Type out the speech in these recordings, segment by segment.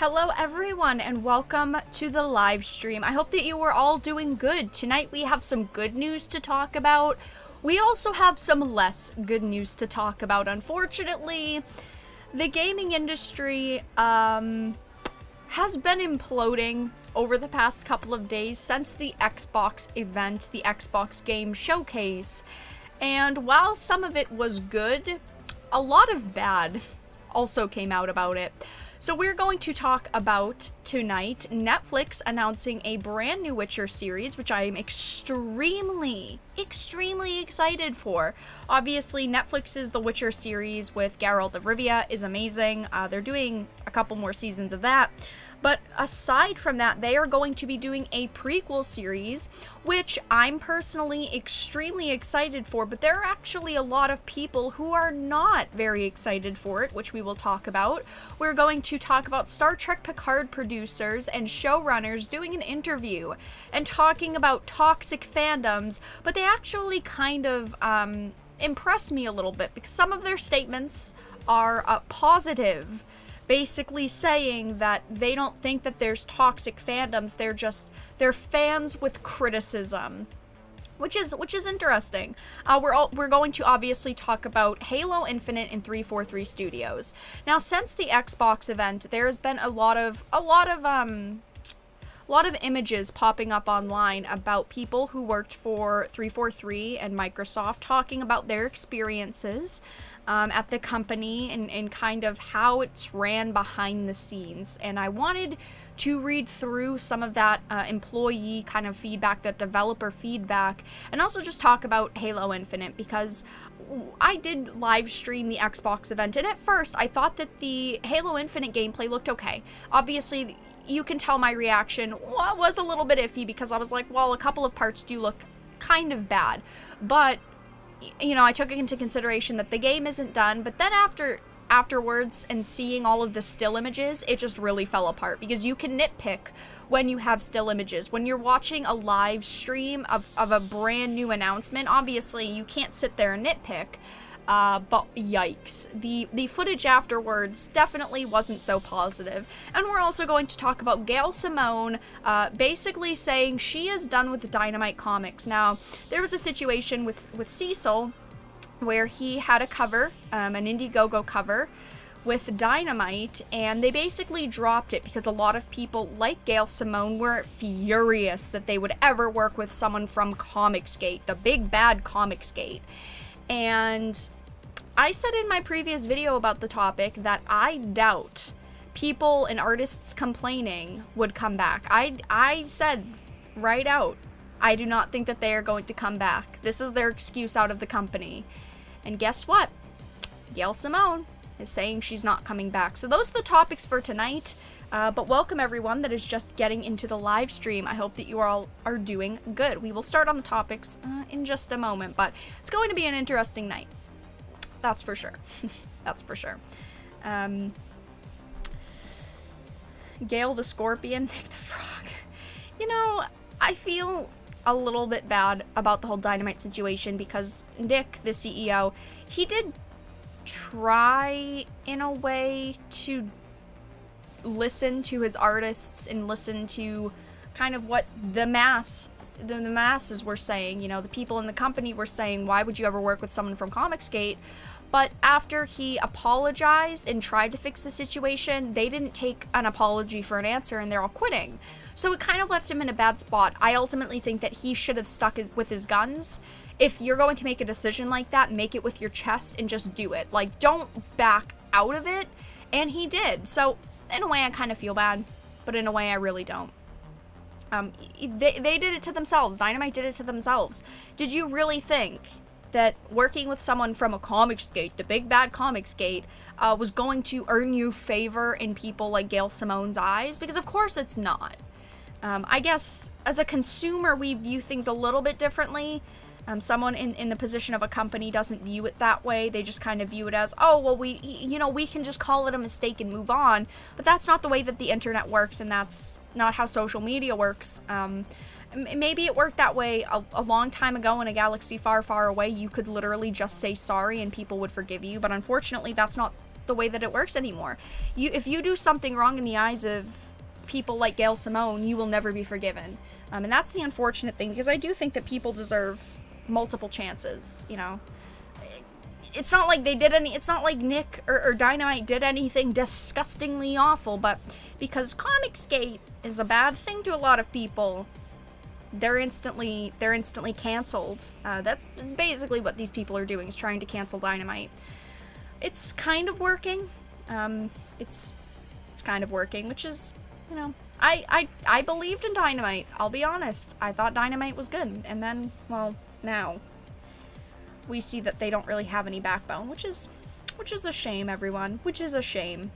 Hello everyone and welcome to the live stream. I hope that you are all doing good. Tonight we have some good news to talk about. We also have some less good news to talk about. Unfortunately, the gaming industry has been imploding over the past couple of days since the Xbox event, the Xbox Game Showcase. And while some of it was good, a lot of bad also came out about it. So we're going to talk about, tonight, Netflix announcing a brand new Witcher series, which I am extremely excited for. Obviously, Netflix's The Witcher series with Geralt of Rivia is amazing. They're doing a couple more seasons of that. But aside from that, they are going to be doing a prequel series, which I'm personally extremely excited for, but there are actually a lot of people who are not very excited for it, which we will talk about. We're going to talk about Star Trek Picard producers and showrunners doing an interview and talking about toxic fandoms, but they actually kind of impress me a little bit because some of their statements are positive. Basically saying that they don't think that there's toxic fandoms, they're fans with criticism, which is interesting. We're going to obviously talk about Halo Infinite in 343 Studios. Now, since the Xbox event, there has been a lot of images popping up online about people who worked for 343 and Microsoft talking about their experiences at the company and kind of how it's ran behind the scenes. And I wanted to read through some of that employee kind of feedback, that developer feedback, and also just talk about Halo Infinite because I did live stream the Xbox event, and at first I thought that the Halo Infinite gameplay looked okay. Obviously, you can tell my reaction was a little bit iffy because I was like, well, a couple of parts do look kind of bad. But, you know, I took into consideration that the game isn't done. But then afterwards and seeing all of the still images, it just really fell apart. Because you can nitpick when you have still images. When you're watching a live stream of a brand new announcement, obviously you can't sit there and nitpick. But yikes. The footage afterwards definitely wasn't so positive. And we're also going to talk about Gail Simone basically saying she is done with the Dynamite comics. Now, there was a situation with Cecil where he had a cover, an Indiegogo cover, with Dynamite, and they basically dropped it because a lot of people, like Gail Simone, were furious that they would ever work with someone from Comicsgate, the big bad Comicsgate. And I said in my previous video about the topic that I doubt people and artists complaining would come back. I said right out, I do not think that they are going to come back. This is their excuse out of the company. And guess what? Gail Simone is saying she's not coming back. So those are the topics for tonight. But welcome everyone that is just getting into the live stream. I hope that you all are doing good. We will start on the topics in just a moment, but it's going to be an interesting night. That's for sure. That's for sure. Gail the Scorpion, Nick the Frog. You know, I feel a little bit bad about the whole Dynamite situation because Nick, the CEO, he did try in a way to listen to his artists and listen to kind of what the masses were saying. You know, the people in the company were saying, why would you ever work with someone from Comicsgate? But after he apologized and tried to fix the situation, they didn't take an apology for an answer and they're all quitting. So it kind of left him in a bad spot. I ultimately think that he should have stuck with his guns. If you're going to make a decision like that, make it with your chest and just do it. Like, don't back out of it. And he did. So in a way, I kind of feel bad, but in a way, I really don't. They did it to themselves. Dynamite did it to themselves. Did you really think that working with someone from a Comicsgate, the big bad Comicsgate, was going to earn you favor in people like Gail Simone's eyes? Because of course it's not. I guess as a consumer, we view things a little bit differently. Someone in the position of a company doesn't view it that way. They just kind of view it as, oh, well, we can just call it a mistake and move on. But that's not the way that the internet works, and that's not how social media works. Maybe it worked that way a long time ago in a galaxy far, far away. You could literally just say sorry and people would forgive you. But unfortunately, that's not the way that it works anymore. If you do something wrong in the eyes of people like Gail Simone, you will never be forgiven. And that's the unfortunate thing, because I do think that people deserve multiple chances, you know. It's not like it's not like Nick or Dynamite did anything disgustingly awful, but because Comicsgate is a bad thing to a lot of people, they're instantly canceled. That's basically what these people are doing, is trying to cancel Dynamite. It's kind of working. It's kind of working, which is, you know, I believed in Dynamite. I'll be honest. I thought Dynamite was good, and then, well, now we see that they don't really have any backbone, which is a shame, everyone. Which is a shame.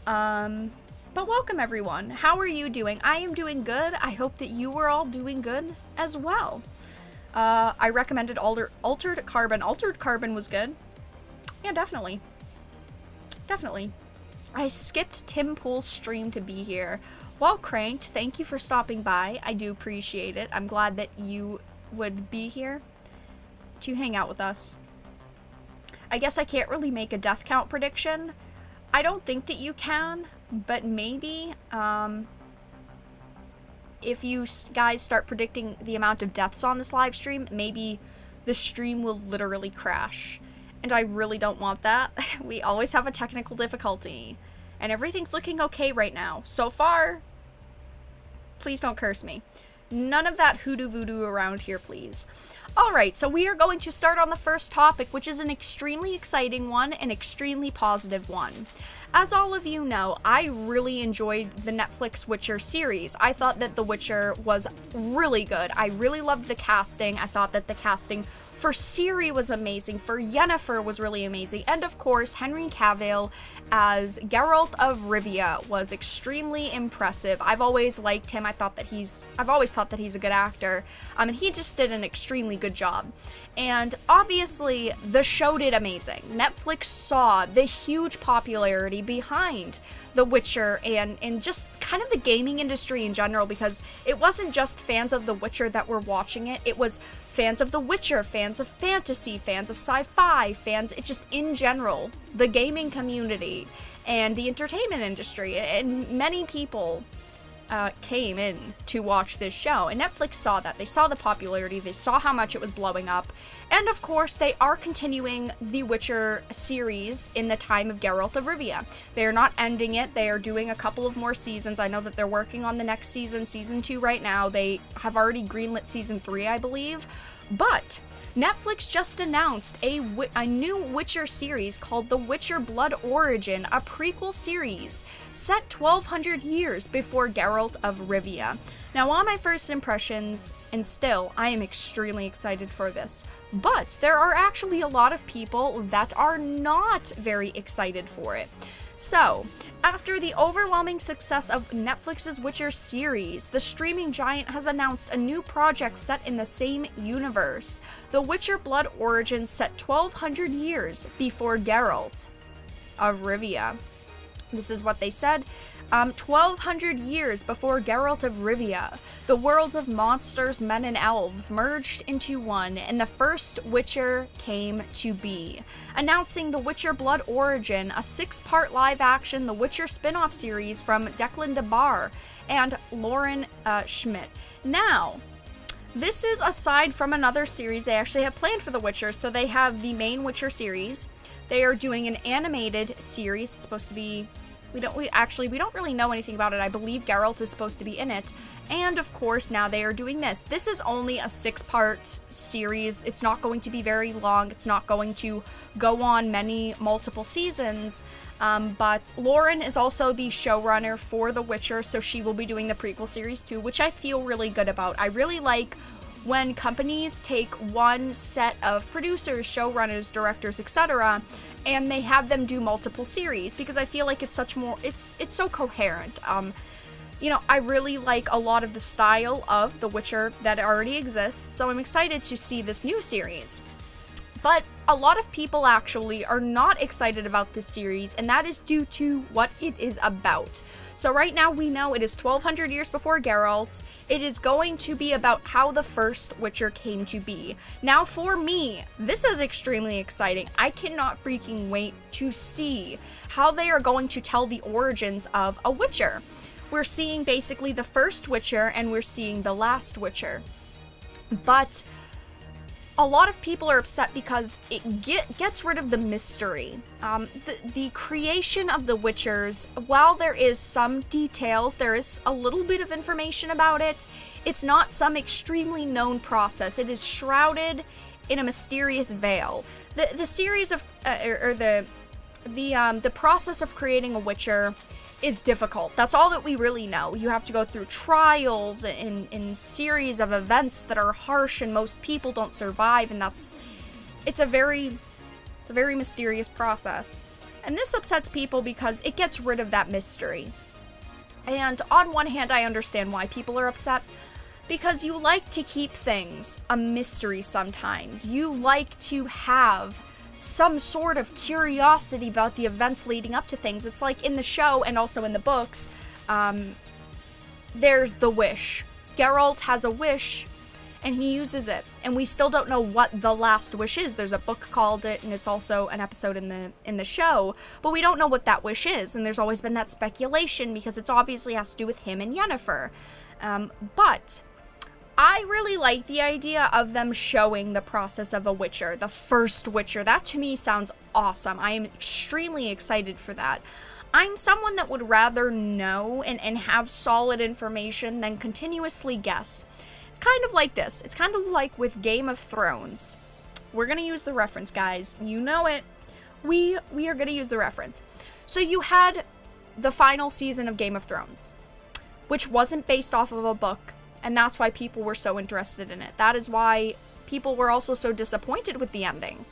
But welcome, everyone. How are you doing? I am doing good. I hope that you are all doing good as well. I recommended Altered Carbon. Altered Carbon was good. Yeah, definitely. Definitely. I skipped Tim Pool's stream to be here. Well, Cranked, thank you for stopping by. I do appreciate it. I'm glad that you would be here to hang out with us. I guess I can't really make a death count prediction. I don't think that you can, but maybe if you guys start predicting the amount of deaths on this live stream, maybe the stream will literally crash. And I really don't want that. We always have a technical difficulty. And everything's looking okay right now. So far, please don't curse me. None of that hoodoo voodoo around here, please. Alright, so we are going to start on the first topic, which is an extremely exciting one, an extremely positive one. As all of you know, I really enjoyed the Netflix Witcher series. I thought that The Witcher was really good. I really loved the casting. I thought that the casting for Ciri was amazing, for Yennefer was really amazing, and of course, Henry Cavill as Geralt of Rivia was extremely impressive. I've always liked him. I've always thought that he's a good actor, and he just did an extremely good job. And obviously, the show did amazing. Netflix saw the huge popularity behind The Witcher and just kind of the gaming industry in general, because it wasn't just fans of The Witcher that were watching it. It was fans of The Witcher, fans of fantasy, fans of sci-fi, fans, it just in general, the gaming community and the entertainment industry, and many people came in to watch this show, and Netflix saw that. They saw the popularity, they saw how much it was blowing up, and of course they are continuing the Witcher series in the time of Geralt of Rivia. They are not ending it, they are doing a couple of more seasons. I know that they're working on the next season, season 2 right now. They have already greenlit season 3, I believe, but Netflix just announced a new Witcher series called The Witcher Blood Origin, a prequel series set 1200 years before Geralt of Rivia. Now, on my first impressions, and still, I am extremely excited for this, but there are actually a lot of people that are not very excited for it. So, after the overwhelming success of Netflix's Witcher series, the streaming giant has announced a new project set in the same universe. The Witcher Blood Origin set 1200 years before Geralt of Rivia. This is what they said. 1200 years before Geralt of Rivia, the worlds of monsters, men, and elves merged into one, and the first Witcher came to be. Announcing The Witcher Blood Origin, a 6-part live-action The Witcher spin-off series from Declan DeBar and Lauren Schmidt. Now, this is aside from another series they actually have planned for The Witcher. So they have the main Witcher series. They are doing an animated series. It's supposed to be... We don't really know anything about it. I believe Geralt is supposed to be in it. And of course, now they are doing this. This is only a 6-part series. It's not going to be very long. It's not going to go on multiple seasons. But Lauren is also the showrunner for The Witcher, so she will be doing the prequel series too, which I feel really good about. I really like when companies take one set of producers, showrunners, directors, etc., and they have them do multiple series, because I feel like it's so coherent. You know, I really like a lot of the style of The Witcher that already exists, so I'm excited to see this new series. But a lot of people actually are not excited about this series, and that is due to what it is about. So right now we know it is 1200 years before Geralt. It is going to be about how the first Witcher came to be. Now for me, this is extremely exciting. I cannot freaking wait to see how they are going to tell the origins of a Witcher. We're seeing basically the first Witcher and we're seeing the last Witcher. But a lot of people are upset because it gets rid of the mystery. The creation of the Witchers, while there is some details, there is a little bit of information about it, it's not some extremely known process. It is shrouded in a mysterious veil. The series of, the process of creating a Witcher is difficult. That's all that we really know. You have to go through trials in series of events that are harsh and most people don't survive, and it's a very mysterious process. And this upsets people because it gets rid of that mystery. And on one hand, I understand why people are upset, because you like to keep things a mystery sometimes. You like to have some sort of curiosity about the events leading up to things. It's like in the show and also in the books, there's the wish. Geralt has a wish and he uses it, and we still don't know what the last wish is. There's a book called it, and it's also an episode in the show, but we don't know what that wish is, and there's always been that speculation because it's obviously has to do with him and Yennefer. But I really like the idea of them showing the process of a Witcher, the first Witcher. That to me sounds awesome. I am extremely excited for that. I'm someone that would rather know and have solid information than continuously guess. It's kind of like this. It's kind of like with Game of Thrones. We're going to use the reference, guys. You know it. We are going to use the reference. So you had the final season of Game of Thrones, which wasn't based off of a book. And that's why people were so interested in it. That is why people were also so disappointed with the ending.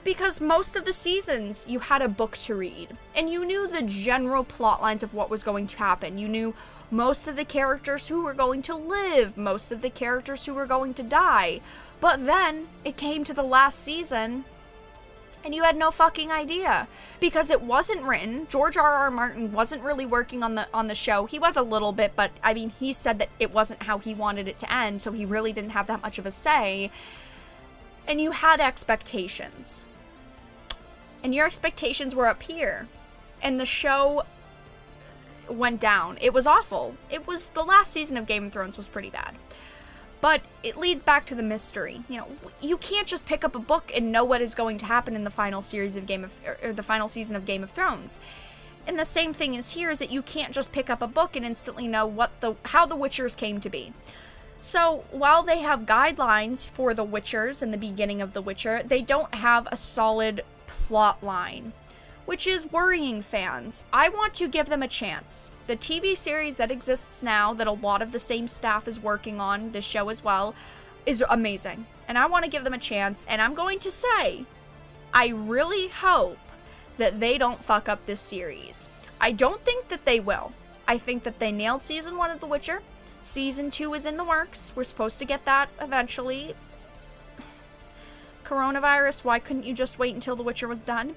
Because most of the seasons, you had a book to read. And you knew the general plot lines of what was going to happen. You knew most of the characters who were going to live. Most of the characters who were going to die. But then, it came to the last season, and you had no fucking idea. Because it wasn't written. George R.R. Martin wasn't really working on the show. He was a little bit, but I mean, he said that it wasn't how he wanted it to end, so he really didn't have that much of a say. And you had expectations. And your expectations were up here. And the show went down. It was awful. The last season of Game of Thrones was pretty bad. But it leads back to the mystery. You know, you can't just pick up a book and know what is going to happen in the final series of the final season of Game of Thrones. And the same thing is here, is that you can't just pick up a book and instantly know how the Witchers came to be. So, while they have guidelines for the Witchers and the beginning of The Witcher, they don't have a solid plot line, which is worrying fans. I want to give them a chance. The TV series that exists now, that a lot of the same staff is working on, this show as well, is amazing. And I want to give them a chance, and I'm going to say, I really hope that they don't fuck up this series. I don't think that they will. I think that they nailed Season 1 of The Witcher. Season 2 is in the works. We're supposed to get that eventually. Coronavirus, why couldn't you just wait until The Witcher was done?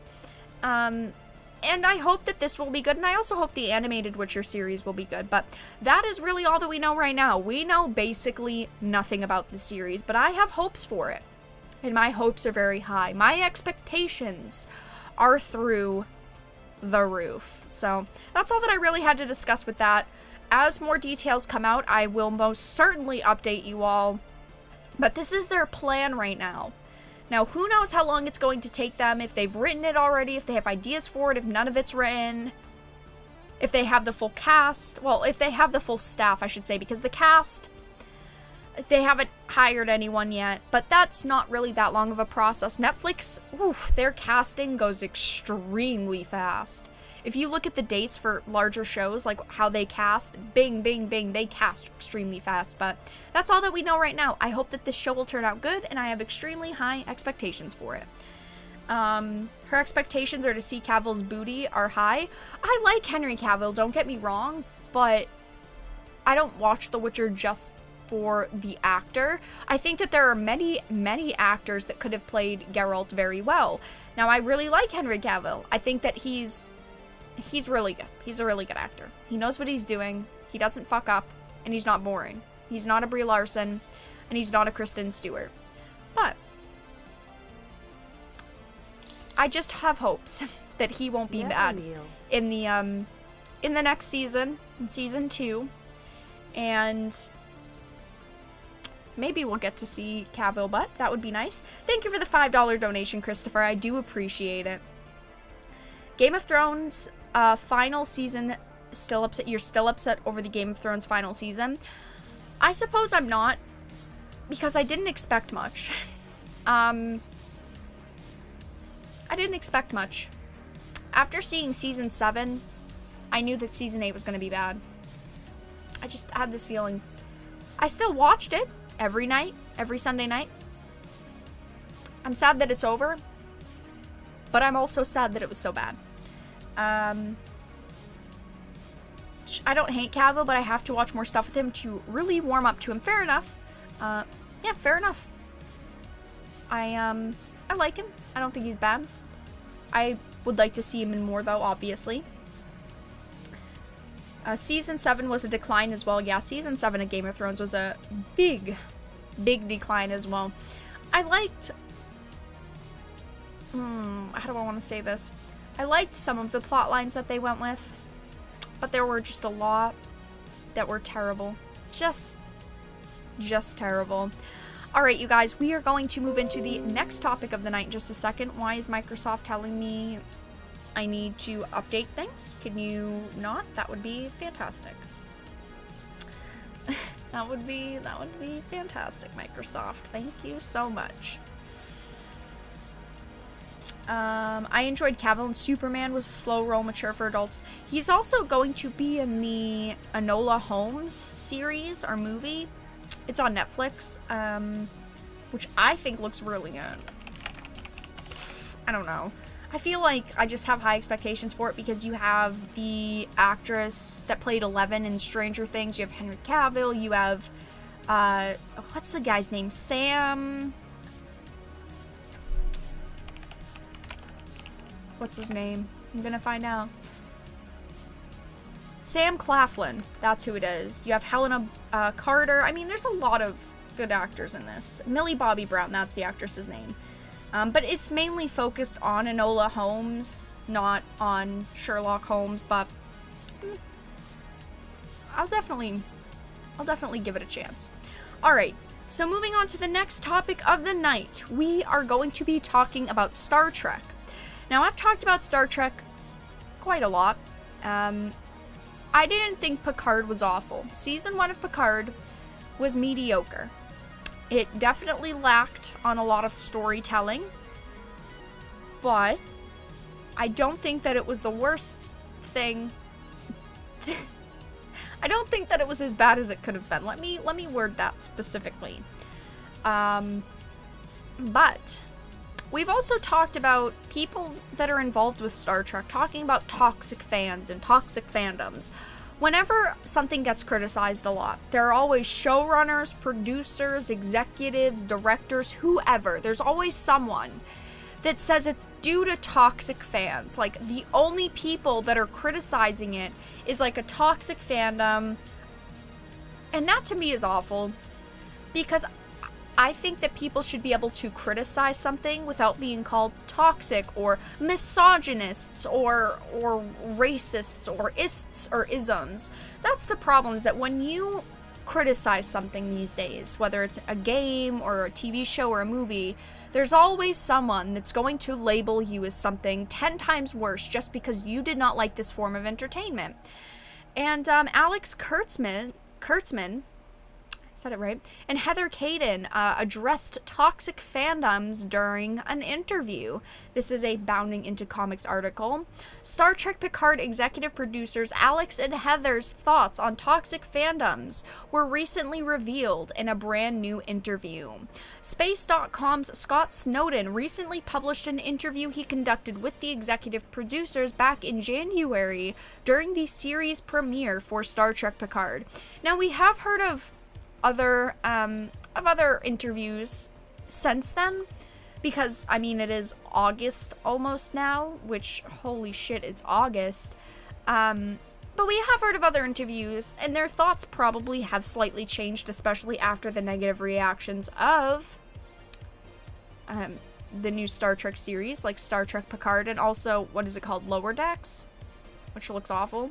And I hope that this will be good, and I also hope the animated Witcher series will be good, but that is really all that we know right now. We know basically nothing about the series, but I have hopes for it, and my hopes are very high. My expectations are through the roof. So that's all that I really had to discuss with that. As more details come out, I will most certainly update you all, but this is their plan right now. Now, who knows how long it's going to take them, if they've written it already, if they have ideas for it, if none of it's written, if they have the full cast. Well, if they have the full staff, I should say, because the cast, they haven't hired anyone yet, but that's not really that long of a process. Netflix, their casting goes extremely fast. If you look at the dates for larger shows, like how they cast, bing, bing, bing, they cast extremely fast. But that's all that we know right now. I hope that this show will turn out good, and I have extremely high expectations for it. Her expectations are to see Cavill's booty are high. I like Henry Cavill, don't get me wrong, but I don't watch The Witcher just for the actor. I think that there are many, many actors that could have played Geralt very well. Now, I really like Henry Cavill. I think that he's really good. He's a really good actor. He knows what he's doing. He doesn't fuck up, and he's not boring. He's not a Brie Larson, and he's not a Kristen Stewart. But I just have hopes that he won't be bad in the next season, in season 2, and maybe we'll get to see Cavill, but that would be nice. Thank you for the $5 donation, Christopher. I do appreciate it. Game of Thrones final season, still upset. You're still upset over the Game of Thrones final season? I suppose I'm not, because I didn't expect much. I didn't expect much. After seeing season 7, I knew that season 8 was going to be bad. I just had this feeling. I still watched it every night, every Sunday night. I'm sad that it's over, but I'm also sad that it was so bad. I don't hate Cavill, but I have to watch more stuff with him to really warm up to him. Fair enough. Yeah, fair enough. I like him. I don't think he's bad. I would like to see him in more, though, obviously. Season 7 was a decline as well. Yeah, Season 7 of Game of Thrones was a big, big decline as well. I liked... how do I want to say this? I liked some of the plot lines that they went with, but there were just a lot that were terrible. Just terrible. Alright, you guys, we are going to move into the next topic of the night in just a second. Why is Microsoft telling me I need to update things? Can you not? That would be fantastic. that would be fantastic, Microsoft. Thank you so much. I enjoyed Cavill in Superman. Was a slow roll, mature for adults. He's also going to be in the Enola Holmes series or movie. It's on Netflix, which I think looks really good. I don't know. I feel like I just have high expectations for it because you have the actress that played Eleven in Stranger Things. You have Henry Cavill. You have, what's the guy's name? Sam... What's his name? I'm gonna find out. Sam Claflin. That's who it is. You have Helena Carter. I mean, there's a lot of good actors in this. Millie Bobby Brown, that's the actress's name. But it's mainly focused on Enola Holmes, not on Sherlock Holmes, but I'll definitely give it a chance. Alright, so moving on to the next topic of the night, we are going to be talking about Star Trek. Now, I've talked about Star Trek quite a lot. I didn't think Picard was awful. Season 1 of Picard was mediocre. It definitely lacked on a lot of storytelling, but I don't think that it was the worst thing. I don't think that it was as bad as it could have been. Let me word that specifically. But we've also talked about people that are involved with Star Trek, talking about toxic fans and toxic fandoms. Whenever something gets criticized a lot, there are always showrunners, producers, executives, directors, whoever. There's always someone that says it's due to toxic fans. Like, the only people that are criticizing it is like a toxic fandom. And that to me is awful, because I think that people should be able to criticize something without being called toxic or misogynists or racists or ists or isms. That's the problem, is that when you criticize something these days, whether it's a game or a TV show or a movie, there's always someone that's going to label you as something 10 times worse just because you did not like this form of entertainment. And Alex Kurtzman, said it right, and Heather Caden addressed toxic fandoms during an interview. This is a Bounding Into Comics article. Star Trek Picard executive producers Alex and Heather's thoughts on toxic fandoms were recently revealed in a brand new interview. Space.com's Scott Snowden recently published an interview he conducted with the executive producers back in January during the series premiere for Star Trek Picard. Now, we have heard of other interviews since then, because, I mean, it is August almost now, which, holy shit, it's August. But we have heard of other interviews, and their thoughts probably have slightly changed, especially after the negative reactions of the new Star Trek series, like Star Trek Picard, and also, what is it called, Lower Decks, which looks awful.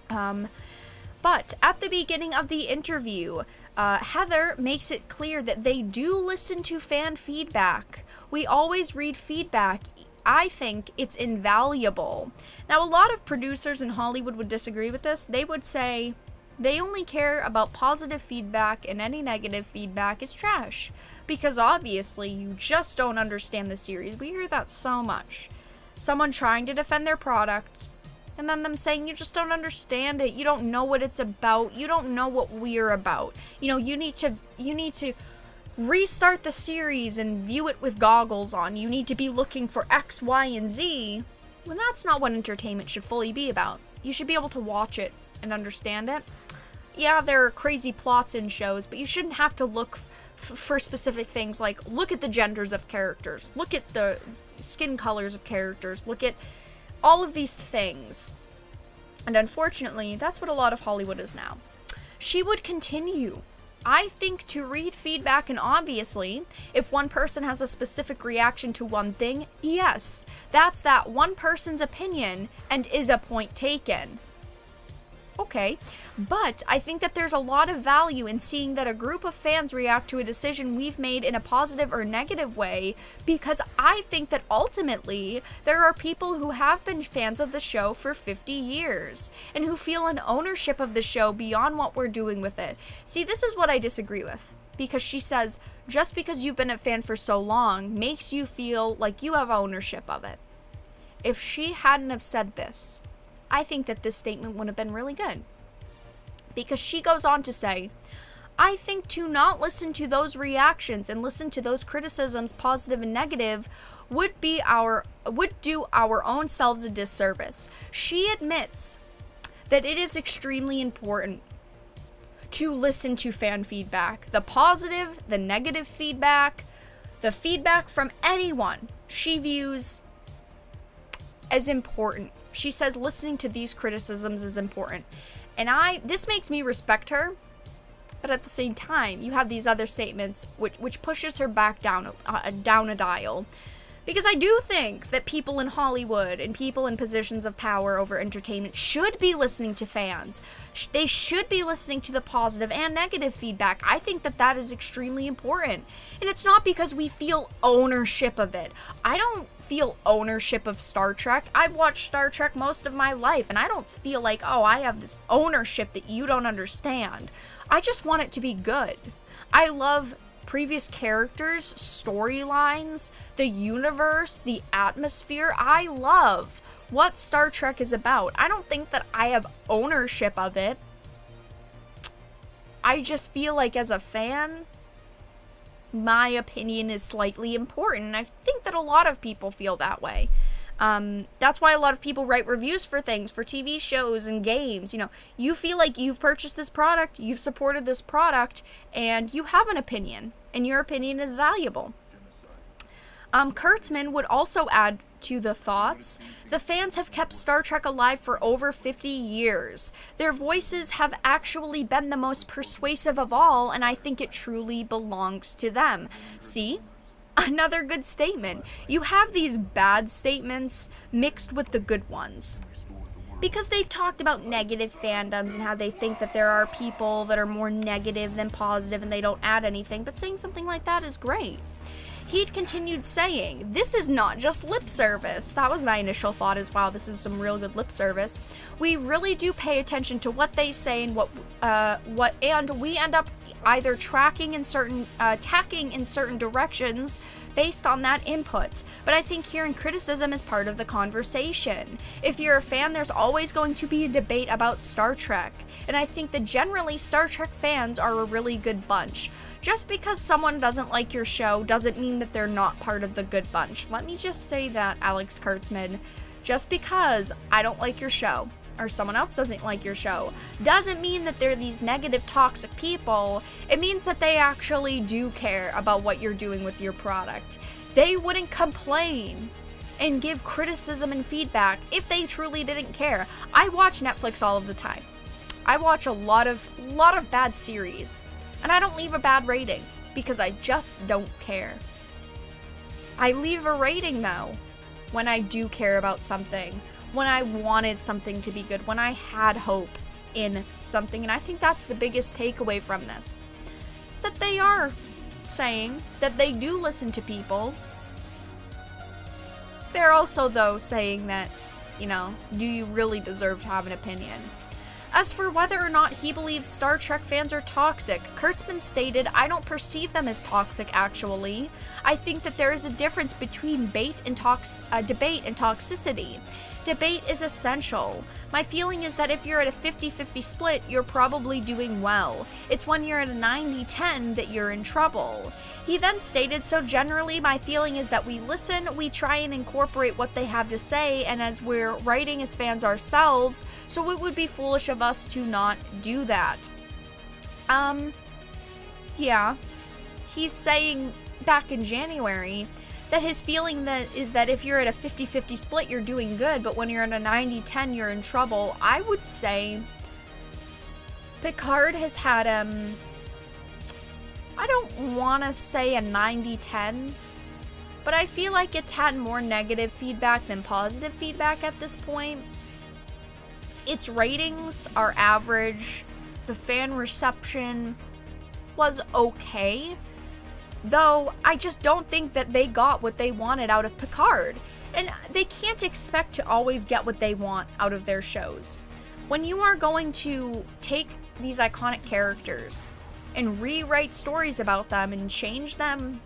But at the beginning of the interview, Heather makes it clear that they do listen to fan feedback. We always read feedback. I think it's invaluable. Now, a lot of producers in Hollywood would disagree with this. They would say they only care about positive feedback, and any negative feedback is trash. Because obviously, you just don't understand the series. We hear that so much. Someone trying to defend their product, and then them saying, you just don't understand it. You don't know what it's about. You don't know what we're about. You know, you need to restart the series and view it with goggles on. You need to be looking for X, Y, and Z. Well, that's not what entertainment should fully be about. You should be able to watch it and understand it. Yeah, there are crazy plots in shows, but you shouldn't have to look for specific things like, look at the genders of characters, look at the skin colors of characters, look at all of these things. And unfortunately, that's what a lot of Hollywood is now. She would continue, I think, to read feedback, and obviously, if one person has a specific reaction to one thing, yes, that's that one person's opinion and is a point taken. Okay, but I think that there's a lot of value in seeing that a group of fans react to a decision we've made in a positive or negative way, because I think that ultimately there are people who have been fans of the show for 50 years and who feel an ownership of the show beyond what we're doing with it. See, this is what I disagree with, because she says just because you've been a fan for so long makes you feel like you have ownership of it. If she hadn't have said this, I think that this statement would have been really good. Because she goes on to say, I think to not listen to those reactions and listen to those criticisms, positive and negative, would do our own selves a disservice. She admits that it is extremely important to listen to fan feedback. The positive, the negative feedback, the feedback from anyone she views as important. She says listening to these criticisms is important. And this makes me respect her, but at the same time, you have these other statements which pushes her back down a dial. Because I do think that people in Hollywood and people in positions of power over entertainment should be listening to fans. They should be listening to the positive and negative feedback. I think that that is extremely important. And it's not because we feel ownership of it. I don't feel ownership of Star Trek. I've watched Star Trek most of my life, and I don't feel like, oh, I have this ownership that you don't understand. I just want it to be good. I love previous characters, storylines, the universe, the atmosphere. I love what Star Trek is about. I don't think that I have ownership of it. I just feel like as a fan, my opinion is slightly important. And I think that a lot of people feel that way. That's why a lot of people write reviews for things, for TV shows and games. You know, you feel like you've purchased this product, you've supported this product, and you have an opinion, and your opinion is valuable. Kurtzman would also add to the thoughts, the fans have kept Star Trek alive for over 50 years. Their voices have actually been the most persuasive of all, and I think it truly belongs to them. See? Another good statement. You have these bad statements mixed with the good ones. Because they've talked about negative fandoms and how they think that there are people that are more negative than positive and they don't add anything, but saying something like that is great. He'd continued saying, this is not just lip service. That was my initial thought as, wow, this is some real good lip service. We really do pay attention to what they say and and we end up either tacking in certain directions based on that input. But I think hearing criticism is part of the conversation. If you're a fan, there's always going to be a debate about Star Trek. And I think that generally Star Trek fans are a really good bunch. Just because someone doesn't like your show doesn't mean that they're not part of the good bunch. Let me just say that, Alex Kurtzman. Just because I don't like your show or someone else doesn't like your show, doesn't mean that they're these negative, toxic people. It means that they actually do care about what you're doing with your product. They wouldn't complain and give criticism and feedback if they truly didn't care. I watch Netflix all of the time. I watch a lot of bad series, and I don't leave a bad rating because I just don't care. I leave a rating though when I do care about something, when I wanted something to be good, when I had hope in something. And I think that's the biggest takeaway from this, is that they are saying that they do listen to people. They're also, though, saying that, you know, do you really deserve to have an opinion? As for whether or not he believes Star Trek fans are toxic, Kurtzman stated, "I don't perceive them as toxic, actually. I think that there is a difference between debate and toxicity. Debate is essential. My feeling is that if you're at a 50-50 split, you're probably doing well. It's when you're at a 90-10 that you're in trouble." He then stated, "So generally, my feeling is that we listen, we try and incorporate what they have to say, and as we're writing as fans ourselves, so it would be foolish of us to not do that." Yeah. He's saying back in January that his feeling is that if you're at a 50-50 split, you're doing good, but when you're at a 90-10, you're in trouble. I would say Picard has had, I don't want to say a 90-10, but I feel like it's had more negative feedback than positive feedback at this point. Its ratings are average. The fan reception was okay. Though, I just don't think that they got what they wanted out of Picard. And they can't expect to always get what they want out of their shows. When you are going to take these iconic characters and rewrite stories about them and change them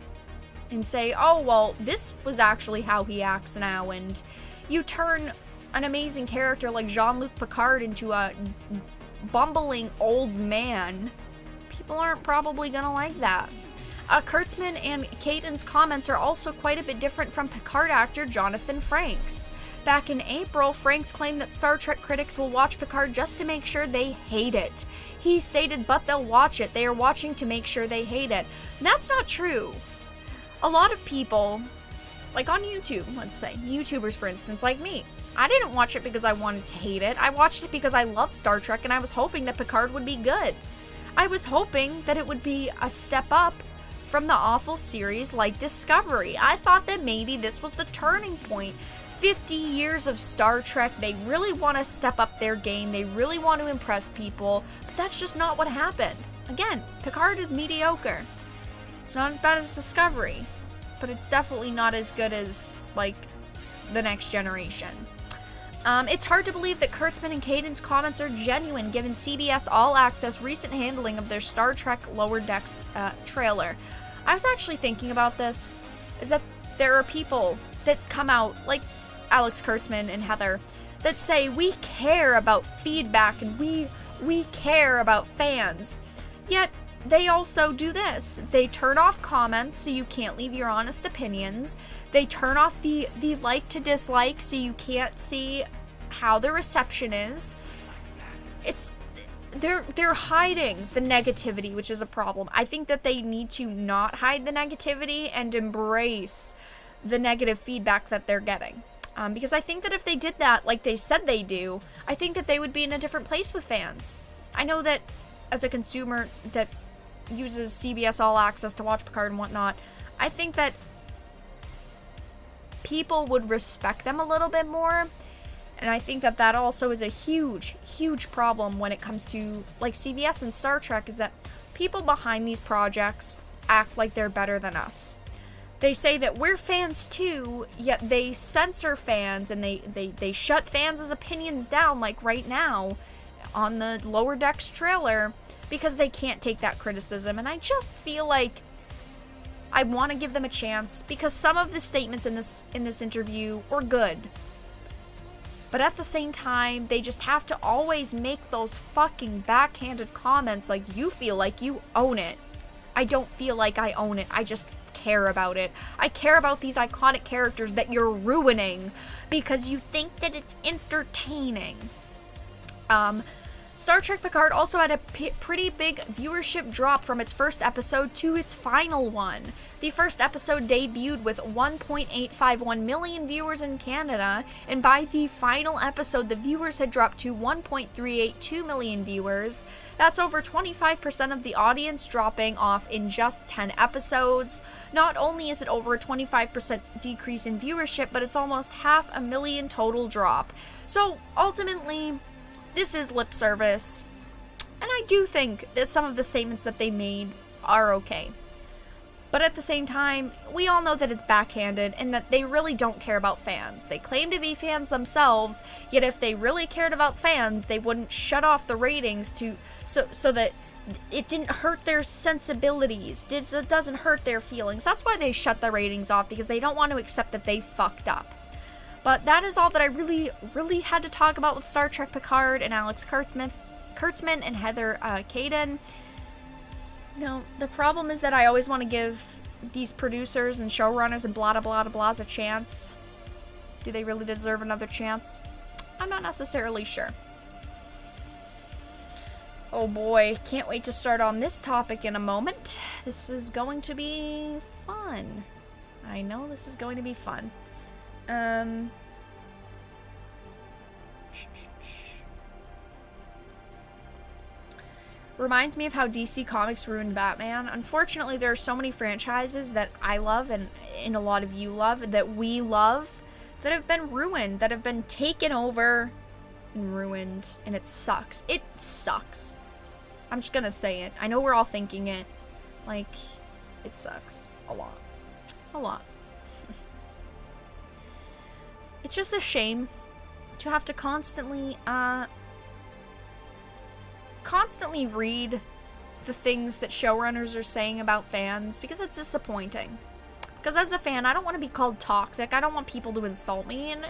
and say, oh, well, this was actually how he acts now, and you turn an amazing character like Jean-Luc Picard into a bumbling old man, people aren't probably gonna like that. Kurtzman and Caden's comments are also quite a bit different from Picard actor Jonathan Frakes. Back in April, Frakes claimed that Star Trek critics will watch Picard just to make sure they hate it. He stated, but they'll watch it. They are watching to make sure they hate it. And that's not true. A lot of people, like on YouTube, let's say, YouTubers for instance, like me, I didn't watch it because I wanted to hate it. I watched it because I love Star Trek and I was hoping that Picard would be good. I was hoping that it would be a step up from the awful series like Discovery. I thought that maybe this was the turning point. 50 years of Star Trek, they really want to step up their game, they really want to impress people, but that's just not what happened. Again, Picard is mediocre. It's not as bad as Discovery, but it's definitely not as good as, like, The Next Generation. It's hard to believe that Kurtzman and Caden's comments are genuine given CBS All Access recent handling of their Star Trek Lower Decks trailer. I was actually thinking about this, is that there are people that come out, like Alex Kurtzman and Heather, that say we care about feedback and we care about fans. Yet they also do this. They turn off comments so you can't leave your honest opinions. They turn off the like to dislike so you can't see how the reception is. They're hiding the negativity, which is a problem. I think that they need to not hide the negativity and embrace the negative feedback that they're getting. Because I think that if they did that, like they said they do, I think that they would be in a different place with fans. I know that as a consumer that uses CBS All Access to watch Picard and whatnot, I think that people would respect them a little bit more. And I think that that also is a huge, huge problem when it comes to, like, CBS and Star Trek, is that people behind these projects act like they're better than us. They say that we're fans too, yet they censor fans and they shut fans' opinions down, like right now on the Lower Decks trailer, because they can't take that criticism. And I just feel like I want to give them a chance, because some of the statements in this interview were good. But at the same time, they just have to always make those fucking backhanded comments like, you feel like you own it. I don't feel like I own it. I just care about it. I care about these iconic characters that you're ruining because you think that it's entertaining. Star Trek Picard also had a pretty big viewership drop from its first episode to its final one. The first episode debuted with 1.851 million viewers in Canada, and by the final episode, the viewers had dropped to 1.382 million viewers. That's over 25% of the audience dropping off in just 10 episodes. Not only is it over a 25% decrease in viewership, but it's almost 500,000 total drop. So, ultimately, this is lip service, and I do think that some of the statements that they made are okay. But at the same time, we all know that it's backhanded and that they really don't care about fans. They claim to be fans themselves, yet if they really cared about fans, they wouldn't shut off the ratings so that it didn't hurt their sensibilities, it doesn't hurt their feelings. That's why they shut the ratings off, because they don't want to accept that they fucked up. But that is all that I really had to talk about with Star Trek Picard and Alex Kurtzman and Heather Caden. No, the problem is that I always want to give these producers and showrunners and blah blah blah blahs a chance. Do they really deserve another chance? I'm not necessarily sure. Oh boy, can't wait to start on this topic in a moment. This is going to be fun. I know this is going to be fun. Reminds me of how DC Comics ruined Batman. Unfortunately, there are so many franchises that I love and a lot of you love, that we love, that have been ruined, that have been taken over and ruined, and it sucks. It sucks. I'm just gonna say it. I know we're all thinking it. Like, it sucks. A lot. A lot. It's just a shame to have to constantly read the things that showrunners are saying about fans, because it's disappointing. Because as a fan, I don't want to be called toxic. I don't want people to insult me, and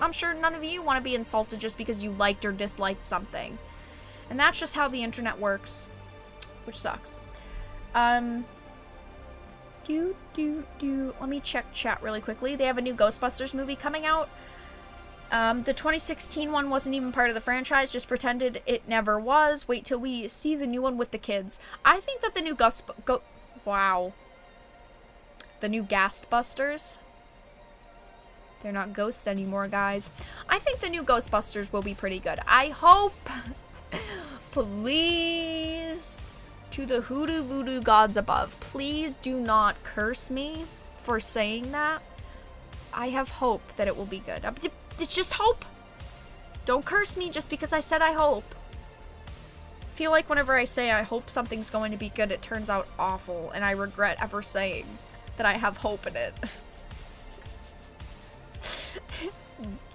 I'm sure none of you want to be insulted just because you liked or disliked something. And that's just how the internet works, which sucks. Let me check chat really quickly. They have a new Ghostbusters movie coming out. The 2016 one wasn't even part of the franchise, just pretended it never was. Wait till we see the new one with the kids. I think that the new the new Ghostbusters. They're not ghosts anymore, guys. I think the new Ghostbusters will be pretty good. I hope. Please, to the hoodoo voodoo gods above, please do not curse me for saying that. I have hope that it will be good. It's just hope. Don't curse me just because I said I hope. I feel like whenever I say I hope something's going to be good, it turns out awful, and I regret ever saying that I have hope in it.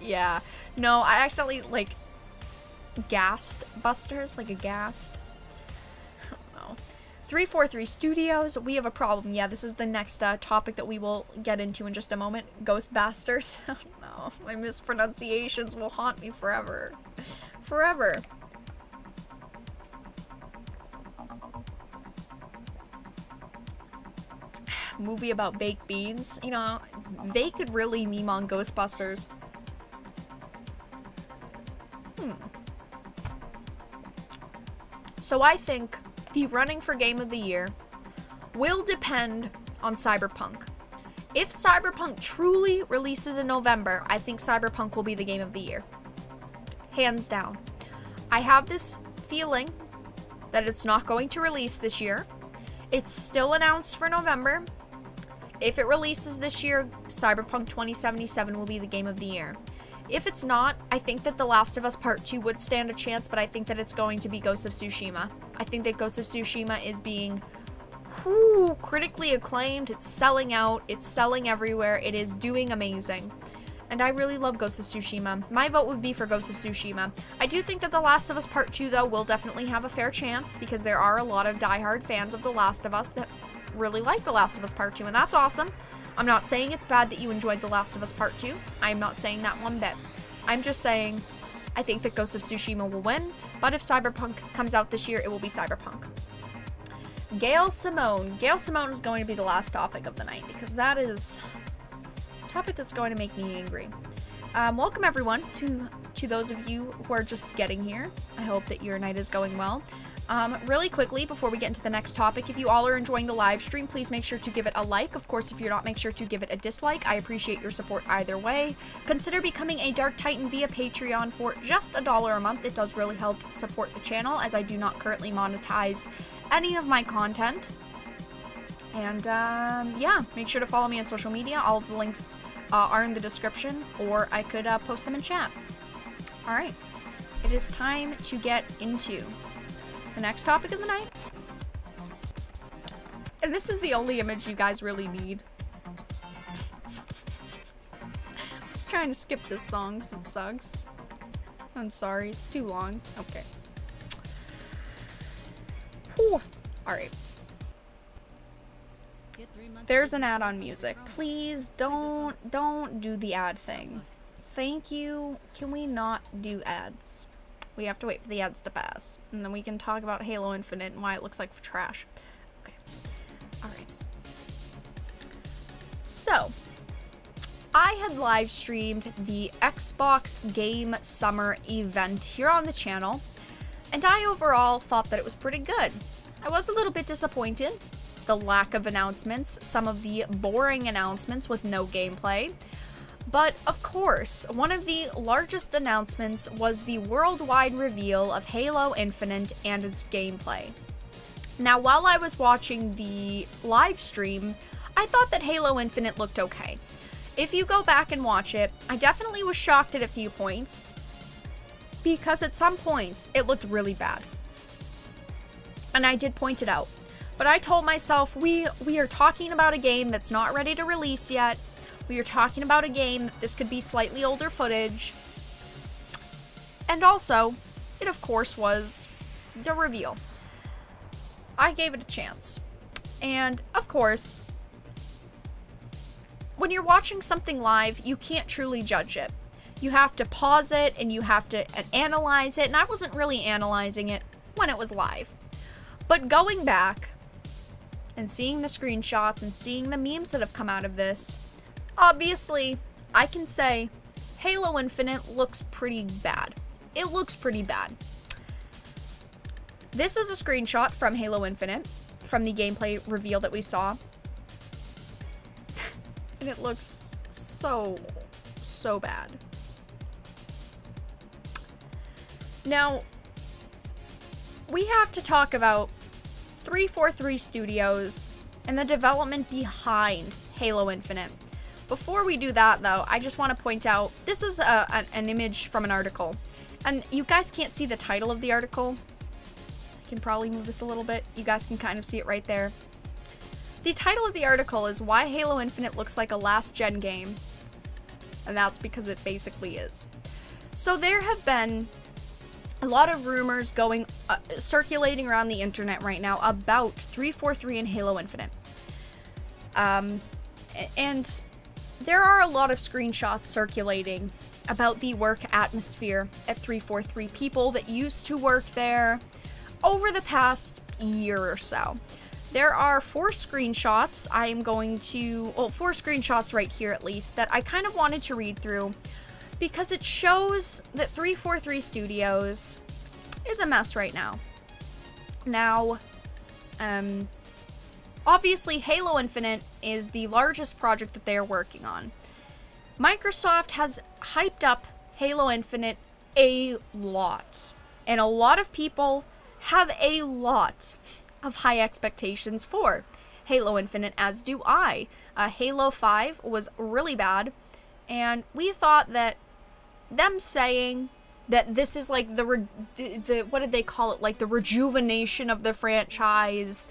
Yeah. No, I accidentally, like, gassed busters, like a gassed. I don't know. 343 Studios, we have a problem. Yeah, this is the next topic that we will get into in just a moment. Ghostbusters. Oh no, my mispronunciations will haunt me forever. Forever. Movie about baked beans. You know, they could really meme on Ghostbusters. So I think the running for Game of the Year will depend on Cyberpunk. If Cyberpunk truly releases in November, I think Cyberpunk will be the Game of the Year. Hands down. I have this feeling that it's not going to release this year. It's still announced for November. If it releases this year, Cyberpunk 2077 will be the Game of the Year. If it's not, I think that The Last of Us Part 2 would stand a chance, but I think that it's going to be Ghost of Tsushima. I think that Ghost of Tsushima is being critically acclaimed. It's selling out. It's selling everywhere. It is doing amazing. And I really love Ghost of Tsushima. My vote would be for Ghost of Tsushima. I do think that The Last of Us Part 2, though, will definitely have a fair chance, because there are a lot of diehard fans of The Last of Us that really like The Last of Us Part 2, and that's awesome. I'm not saying it's bad that you enjoyed The Last of Us Part 2. I'm not saying that one bit. I'm just saying I think that Ghost of Tsushima will win, but if Cyberpunk comes out this year, it will be Cyberpunk. Gail Simone. Gail Simone is going to be the last topic of the night, because that is a topic that's going to make me angry. Welcome everyone to to those of you who are just getting here. I hope that your night is going well. Really quickly, before we get into the next topic, if you all are enjoying the live stream, please make sure to give it a like. Of course, if you're not, make sure to give it a dislike. I appreciate your support either way. Consider becoming a Dark Titan via Patreon for just $1 a month. It does really help support the channel, as I do not currently monetize any of my content. And, yeah, make sure to follow me on social media. All of the links are in the description, or I could post them in chat. Alright, it is time to get into the next topic of the night. And this is the only image you guys really need. I'm just trying to skip this song because it sucks. I'm sorry, it's too long. Okay. Alright. There's an ad on music. Please don't do the ad thing. Thank you. Can we not do ads? We have to wait for the ads to pass. And then we can talk about Halo Infinite and why it looks like trash. Okay. Alright. So, I had live streamed the Xbox Game Summer event here on the channel, and I overall thought that it was pretty good. I was a little bit disappointed. The lack of announcements, some of the boring announcements with no gameplay. But, of course, one of the largest announcements was the worldwide reveal of Halo Infinite and its gameplay. Now, while I was watching the live stream, I thought that Halo Infinite looked okay. If you go back and watch it, I definitely was shocked at a few points, because at some points, it looked really bad. And I did point it out. But I told myself, we are talking about a game that's not ready to release yet. We are talking about a game that this could be slightly older footage. And also, it of course was the reveal. I gave it a chance. And of course, when you're watching something live, you can't truly judge it. You have to pause it and you have to analyze it. And I wasn't really analyzing it when it was live. But going back and seeing the screenshots and seeing the memes that have come out of this, obviously, I can say Halo Infinite looks pretty bad. It looks pretty bad. This is a screenshot from Halo Infinite, from the gameplay reveal that we saw. And it looks so bad. Now, we have to talk about 343 Studios and the development behind Halo Infinite. Before we do that, though, I just want to point out, this is an image from an article. And you guys can't see the title of the article. I can probably move this a little bit. You guys can kind of see it right there. The title of the article is Why Halo Infinite Looks Like a Last-Gen Game. And that's because it basically is. So there have been a lot of rumors going, circulating around the internet right now about 343 and Halo Infinite. And there are a lot of screenshots circulating about the work atmosphere at 343, people that used to work there over the past year or so. There are 4 screenshots I'm going to, well, 4 screenshots right here at least, that I kind of wanted to read through, because it shows that 343 Studios is a mess right now. Now, obviously Halo Infinite is the largest project that they are working on. Microsoft has hyped up Halo Infinite a lot, and a lot of people have a lot of high expectations for Halo Infinite, as do I. Halo 5 was really bad, and we thought that them saying that this is like the what did they call it? Like the rejuvenation of the franchise,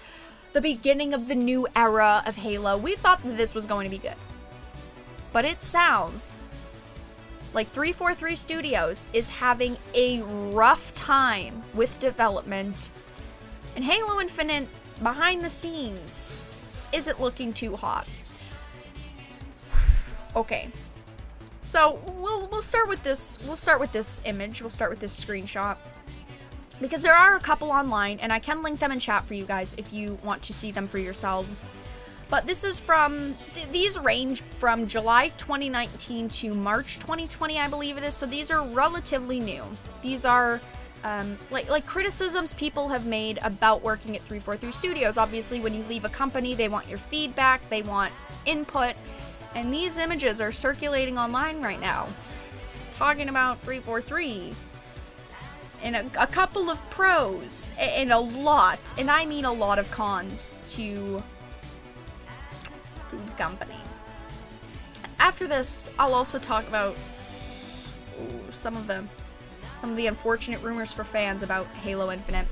the beginning of the new era of Halo. We thought that this was going to be good. But it sounds like 343 Studios is having a rough time with development, and Halo Infinite behind the scenes isn't looking too hot. Okay. So, we'll start with this. We'll start with this image. We'll start with this screenshot, because there are a couple online, and I can link them in chat for you guys if you want to see them for yourselves. But this is from, these range from July 2019 to March 2020, I believe it is. So these are relatively new. These are like criticisms people have made about working at 343 Studios. Obviously, when you leave a company, they want your feedback, they want input, and these images are circulating online right now, talking about 343, and a couple of pros, and a lot, and I mean a lot of cons to the company. After this, I'll also talk about some of the unfortunate rumors for fans about Halo Infinite.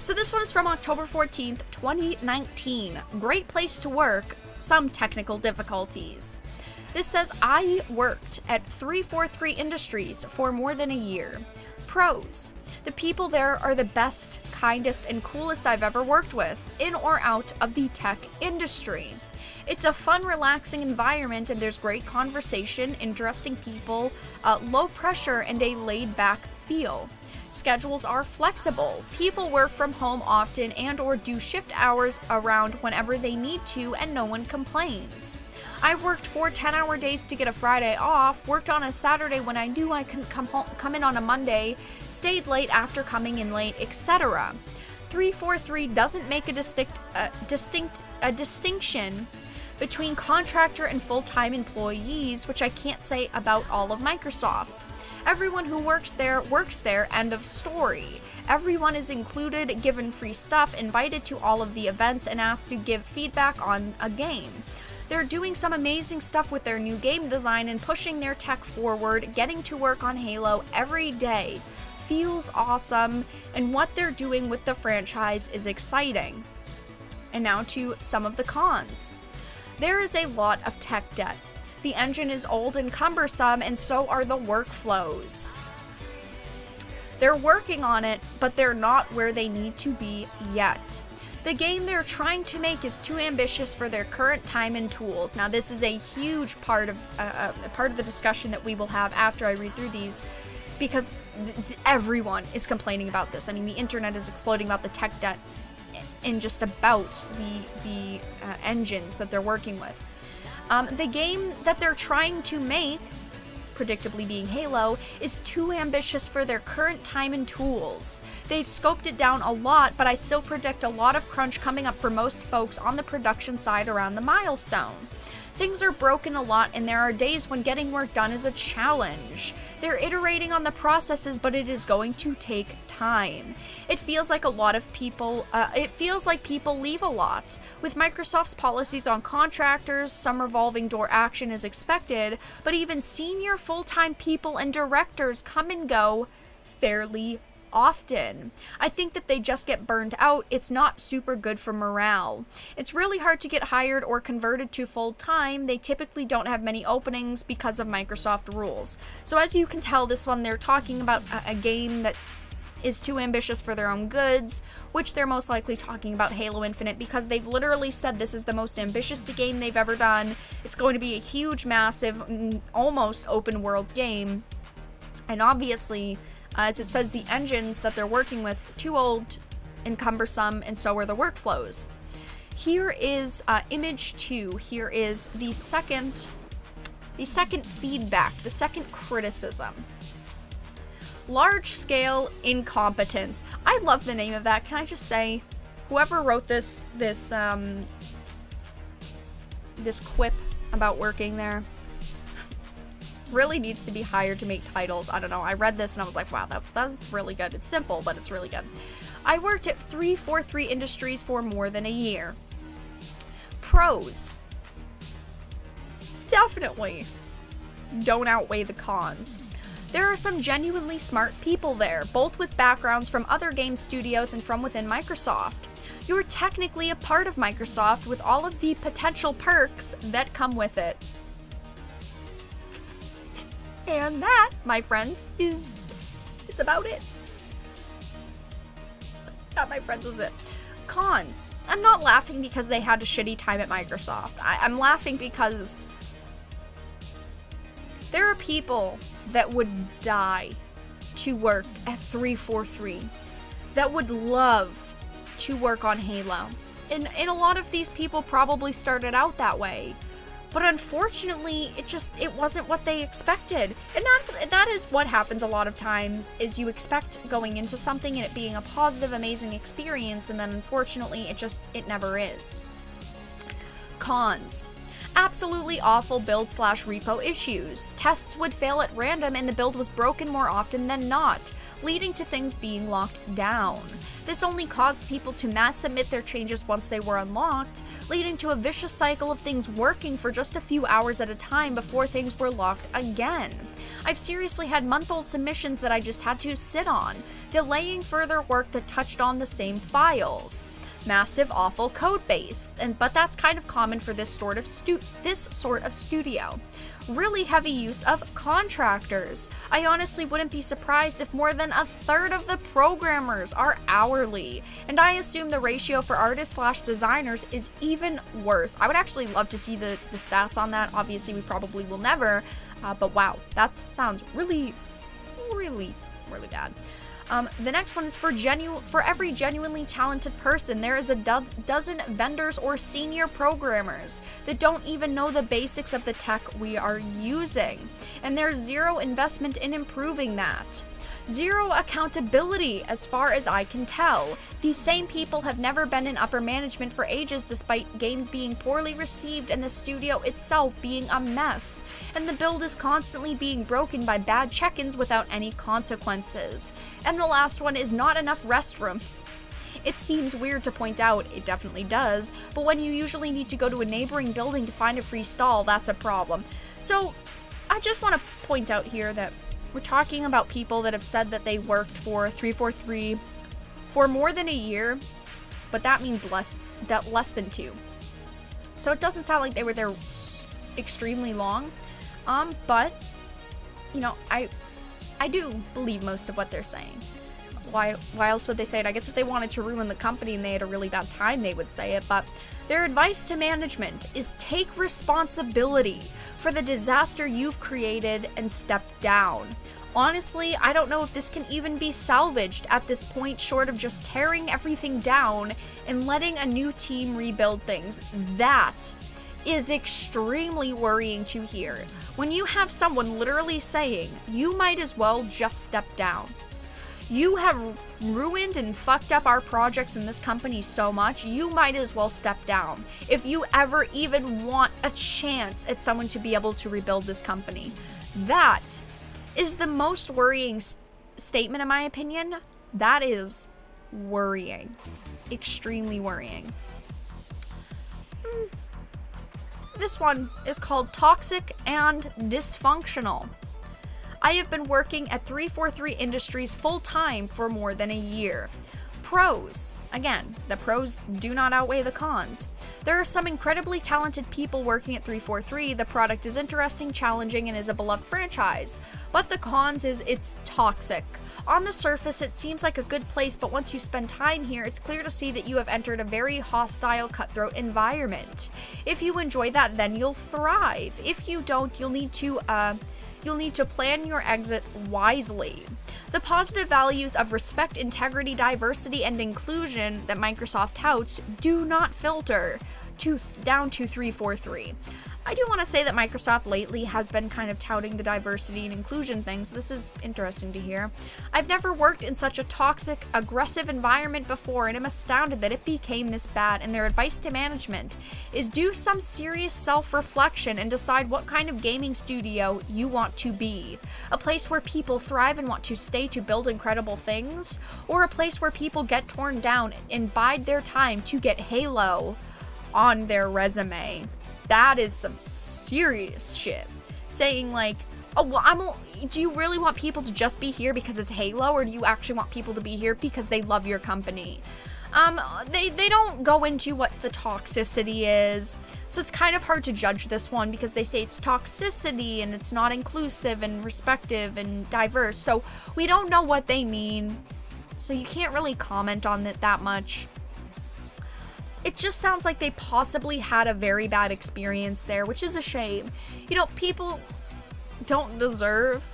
So this one is from October 14th, 2019. Great place to work, some technical difficulties. This says, I worked at 343 Industries for more than a year. Pros. The people there are the best, kindest, and coolest I've ever worked with, in or out of the tech industry. It's a fun, relaxing environment, and there's great conversation, interesting people, low pressure, and a laid-back feel. Schedules are flexible. People work from home often and or do shift hours around whenever they need to, and no one complains. I've worked 4 10-hour days to get a Friday off, worked on a Saturday when I knew I couldn't come in on a Monday, stayed late after coming in late, etc. 343 doesn't make a distinction between contractor and full-time employees, which I can't say about all of Microsoft. Everyone who works there, end of story. Everyone is included, given free stuff, invited to all of the events, and asked to give feedback on a game. They're doing some amazing stuff with their new game design and pushing their tech forward, getting to work on Halo every day. Feels awesome, and what they're doing with the franchise is exciting. And now to some of the cons. There is a lot of tech debt. The engine is old and cumbersome, and so are the workflows. They're working on it, but they're not where they need to be yet. The game they're trying to make is too ambitious for their current time and tools. Now, this is a huge part of the discussion that we will have after I read through these, because everyone is complaining about this. I mean, the internet is exploding about the tech debt in just about the engines that they're working with. The game that they're trying to make, predictably being Halo, is too ambitious for their current time and tools. They've scoped it down a lot, but I still predict a lot of crunch coming up for most folks on the production side around the milestone. Things are broken a lot, and there are days when getting work done is a challenge. They're iterating on the processes, but it is going to take time. It feels like people leave a lot. With Microsoft's policies on contractors, some revolving door action is expected, but even senior full-time people and directors come and go fairly often. I think that they just get burned out. It's not super good for morale. It's really hard to get hired or converted to full-time. They typically don't have many openings because of Microsoft rules. So as you can tell, this one, they're talking about a game that is too ambitious for their own goods, which they're most likely talking about Halo Infinite, because they've literally said this is the most ambitious game they've ever done. It's going to be a huge, massive, almost open world game. And obviously, as it says, the engines that they're working with, too old and cumbersome, and so are the workflows. Here is image 2. Here is the second feedback, the second criticism. Large-scale incompetence. I love the name of that. Can I just say, whoever wrote this quip about working there really needs to be hired to make titles. I don't know. I read this and I was like, wow, that's really good. It's simple, but it's really good. I worked at 343 Industries for more than a year. Pros. Definitely don't outweigh the cons. There are some genuinely smart people there, both with backgrounds from other game studios and from within Microsoft. You're technically a part of Microsoft with all of the potential perks that come with it. And that, my friends, is about it. That, my friends, is it. Cons. I'm not laughing because they had a shitty time at Microsoft. I'm laughing because there are people that would die to work at 343, that would love to work on Halo. And a lot of these people probably started out that way. But unfortunately, it wasn't what they expected. And that is what happens a lot of times, is you expect going into something and it being a positive, amazing experience, and then unfortunately, it never is. Cons. Absolutely awful build/repo issues. Tests would fail at random and the build was broken more often than not, leading to things being locked down. This only caused people to mass submit their changes once they were unlocked, leading to a vicious cycle of things working for just a few hours at a time before things were locked again. I've seriously had month-old submissions that I just had to sit on, delaying further work that touched on the same files. Massive, awful code base, but that's kind of common for this sort of studio. Really heavy use of contractors. I honestly wouldn't be surprised if more than a third of the programmers are hourly, and I assume the ratio for artists/designers is even worse. I would actually love to see the stats on that. Obviously, we probably will never, but wow, that sounds really, really, really bad. The next one is for every genuinely talented person, there is a dozen vendors or senior programmers that don't even know the basics of the tech we are using, and there's zero investment in improving that. Zero accountability, as far as I can tell. These same people have never been in upper management for ages, despite games being poorly received and the studio itself being a mess. And the build is constantly being broken by bad check-ins without any consequences. And the last one is not enough restrooms. It seems weird to point out, it definitely does, but when you usually need to go to a neighboring building to find a free stall, that's a problem. So, I just want to point out here that we're talking about people that have said that they worked for 343 for more than a year, but that means less than 2. So it doesn't sound like they were there extremely long, but, you know, I do believe most of what they're saying. Why else would they say it? I guess if they wanted to ruin the company and they had a really bad time, they would say it, but their advice to management is take responsibility for the disaster you've created and step down. Honestly, I don't know if this can even be salvaged at this point, short of just tearing everything down and letting a new team rebuild things. That is extremely worrying to hear. When you have someone literally saying, you might as well just step down. You have ruined and fucked up our projects in this company so much, you might as well step down if you ever even want a chance at someone to be able to rebuild this company. That is the most worrying statement, in my opinion. That is worrying. Extremely worrying. This one is called Toxic and Dysfunctional. I have been working at 343 Industries full-time for more than a year. Pros. Again, the pros do not outweigh the cons. There are some incredibly talented people working at 343, the product is interesting, challenging, and is a beloved franchise. But the cons is it's toxic. On the surface, it seems like a good place, but once you spend time here, it's clear to see that you have entered a very hostile, cutthroat environment. If you enjoy that, then you'll thrive. If you don't, you'll need to plan your exit wisely. The positive values of respect, integrity, diversity, and inclusion that Microsoft touts do not filter down to 343. I do want to say that Microsoft lately has been kind of touting the diversity and inclusion thing, so this is interesting to hear. I've never worked in such a toxic, aggressive environment before, and I'm astounded that it became this bad, and their advice to management is do some serious self-reflection and decide what kind of gaming studio you want to be. A place where people thrive and want to stay to build incredible things, or a place where people get torn down and bide their time to get Halo on their resume. That is some serious shit. Saying like, oh, well, do you really want people to just be here because it's Halo, or do you actually want people to be here because they love your company? They don't go into what the toxicity is, so it's kind of hard to judge this one because they say it's toxicity and it's not inclusive and respective and diverse, so we don't know what they mean, so you can't really comment on it that much. It just sounds like they possibly had a very bad experience there, which is a shame. You know, people don't deserve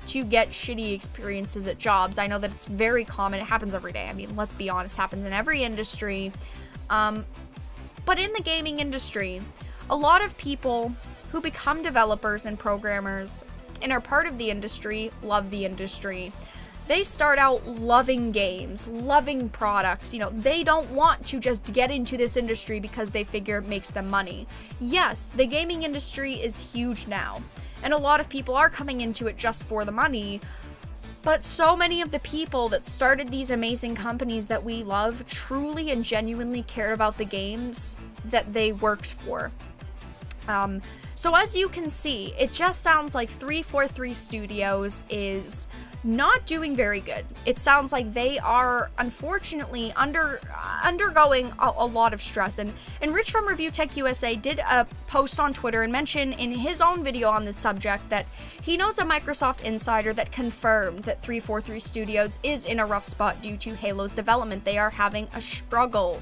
to get shitty experiences at jobs. I know that it's very common. It happens every day. I mean, let's be honest, it happens in every industry. But in the gaming industry, a lot of people who become developers and programmers and are part of the industry love the industry. They start out loving games, loving products. You know, they don't want to just get into this industry because they figure it makes them money. Yes, the gaming industry is huge now, and a lot of people are coming into it just for the money. But so many of the people that started these amazing companies that we love truly and genuinely cared about the games that they worked for. So as you can see, it just sounds like 343 Studios is not doing very good. It sounds like they are unfortunately undergoing a lot of stress. And Rich from Review Tech USA did a post on Twitter and mention in his own video on this subject that he knows a Microsoft insider that confirmed that 343 Studios is in a rough spot due to Halo's development. They are having a struggle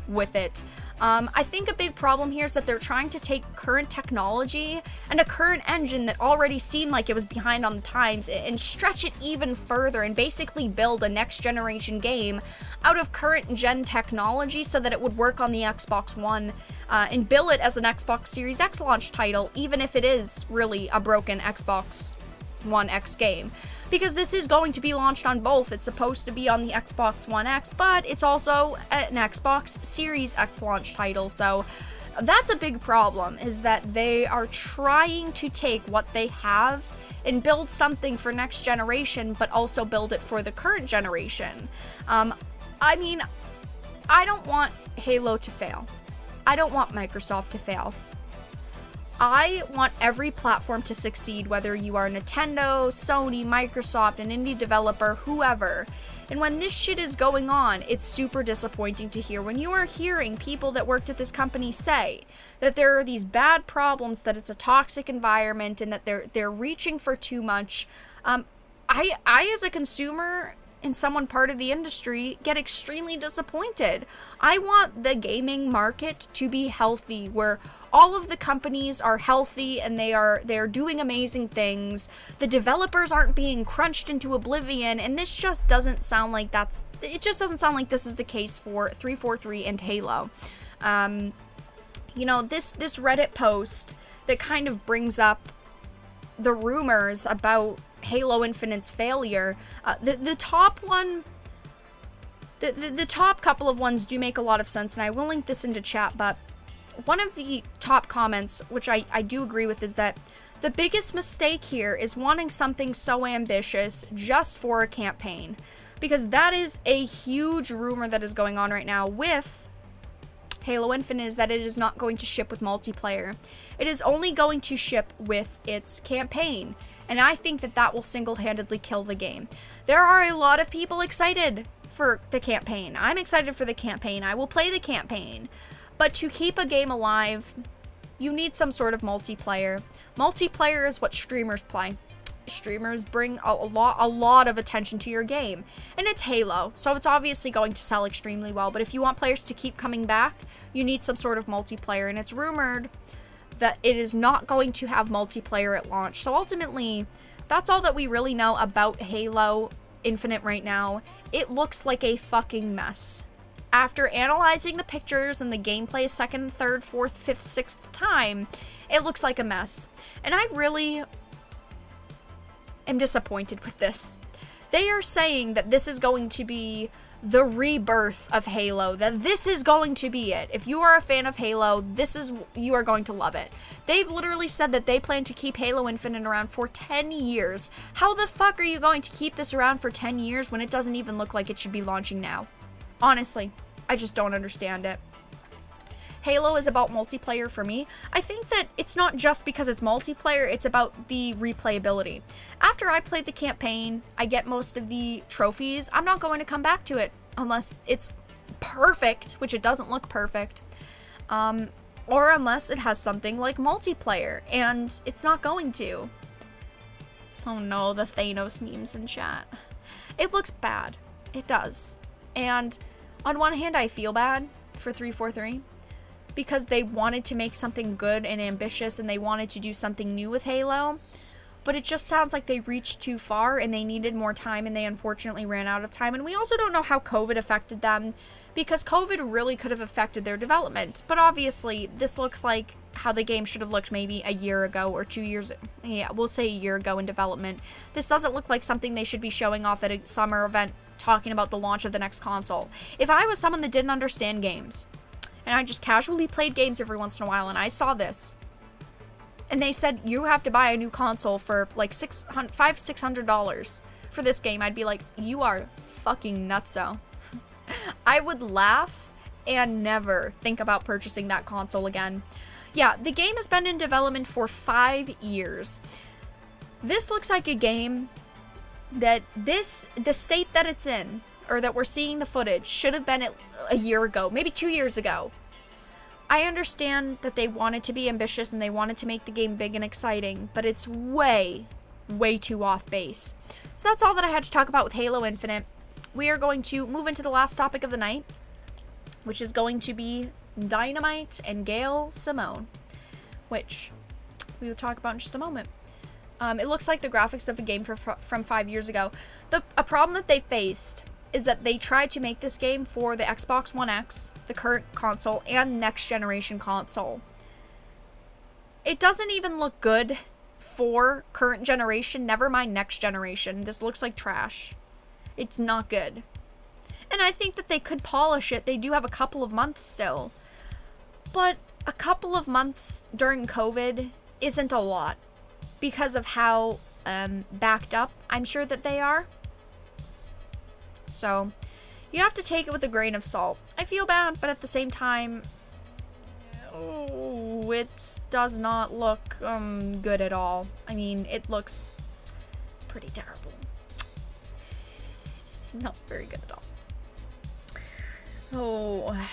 with it. I think a big problem here is that they're trying to take current technology and a current engine that already seemed like it was behind on the times and stretch it even further and basically build a next generation game out of current gen technology so that it would work on the Xbox One and bill it as an Xbox Series X launch title, even if it is really a broken Xbox One X game. Because this is going to be launched on both. It's supposed to be on the Xbox One X, but it's also an Xbox Series X launch title. So that's a big problem, is that they are trying to take what they have and build something for next generation, but also build it for the current generation. I mean, I don't want Halo to fail. I don't want Microsoft to fail. I want every platform to succeed, whether you are Nintendo, Sony, Microsoft, an indie developer, whoever. And when this shit is going on, it's super disappointing to hear. When you are hearing people that worked at this company say that there are these bad problems, that it's a toxic environment, and that they're reaching for too much, I as a consumer and someone part of the industry get extremely disappointed. I want the gaming market to be healthy, where all of the companies are healthy and they are doing amazing things. The developers aren't being crunched into oblivion, and this just doesn't sound like this is the case for 343 and Halo. You know, this Reddit post that kind of brings up the rumors about Halo Infinite's failure, the top one, the top couple of ones do make a lot of sense, and I will link this into chat, but one of the top comments, which I do agree with, is that the biggest mistake here is wanting something so ambitious just for a campaign, because that is a huge rumor that is going on right now with Halo Infinite, is that it is not going to ship with multiplayer. It is only going to ship with its campaign, and I think that that will single-handedly kill the game. There are a lot of people excited for the campaign. I'm excited for the campaign. I will play the campaign. But to keep a game alive, you need some sort of multiplayer. Multiplayer is what streamers play. Streamers bring a lot of attention to your game. And it's Halo, so it's obviously going to sell extremely well. But if you want players to keep coming back, you need some sort of multiplayer. And it's rumored that it is not going to have multiplayer at launch. So ultimately, that's all that we really know about Halo Infinite right now. It looks like a fucking mess. After analyzing the pictures and the gameplay a second, third, fourth, fifth, sixth time, it looks like a mess. And I really am disappointed with this. They are saying that this is going to be the rebirth of Halo, that this is going to be it. If you are a fan of Halo, you are going to love it. They've literally said that they plan to keep Halo Infinite around for 10 years. How the fuck are you going to keep this around for 10 years when it doesn't even look like it should be launching now? Honestly, I just don't understand it. Halo is about multiplayer for me. I think that it's not just because it's multiplayer, it's about the replayability. After I play the campaign, I get most of the trophies. I'm not going to come back to it unless it's perfect, which it doesn't look perfect, or unless it has something like multiplayer, and it's not going to. Oh no, the Thanos memes in chat. It looks bad. It does. And on one hand, I feel bad for 343 because they wanted to make something good and ambitious and they wanted to do something new with Halo. but it just sounds like they reached too far and they needed more time, and they unfortunately ran out of time. And we also don't know how COVID affected them, because COVID really could have affected their development. But obviously, this looks like how the game should have looked maybe a year ago or 2 years, yeah, we'll say a year ago in development. This doesn't look like something they should be showing off at a summer event talking about the launch of the next console. If I was someone that didn't understand games, and I just casually played games every once in a while, and I saw this, and they said, you have to buy a new console for like $600 for this game, I'd be like, you are fucking nutso. I would laugh and never think about purchasing that console again. Yeah, the game has been in development for 5 years. This looks like a game that the state that it's in, or that we're seeing the footage, should have been a year ago, maybe 2 years ago. I understand that they wanted to be ambitious and they wanted to make the game big and exciting, but it's way, way too off base. So that's all that I had to talk about with Halo Infinite. We are going to move into the last topic of the night, which is going to be Dynamite and Gail Simone, which we will talk about in just a moment. It looks like the graphics of a game from 5 years ago. A problem that they faced is that they tried to make this game for the Xbox One X, the current console, and next generation console. It doesn't even look good for current generation, never mind next generation. This looks like trash. It's not good. And I think that they could polish it. They do have a couple of months still. But a couple of months during COVID isn't a lot, because of how backed up I'm sure that they are. So you have to take it with a grain of salt. I feel bad, but at the same time, it does not look good at all. I mean, it looks pretty terrible. Not very good at all. Oh,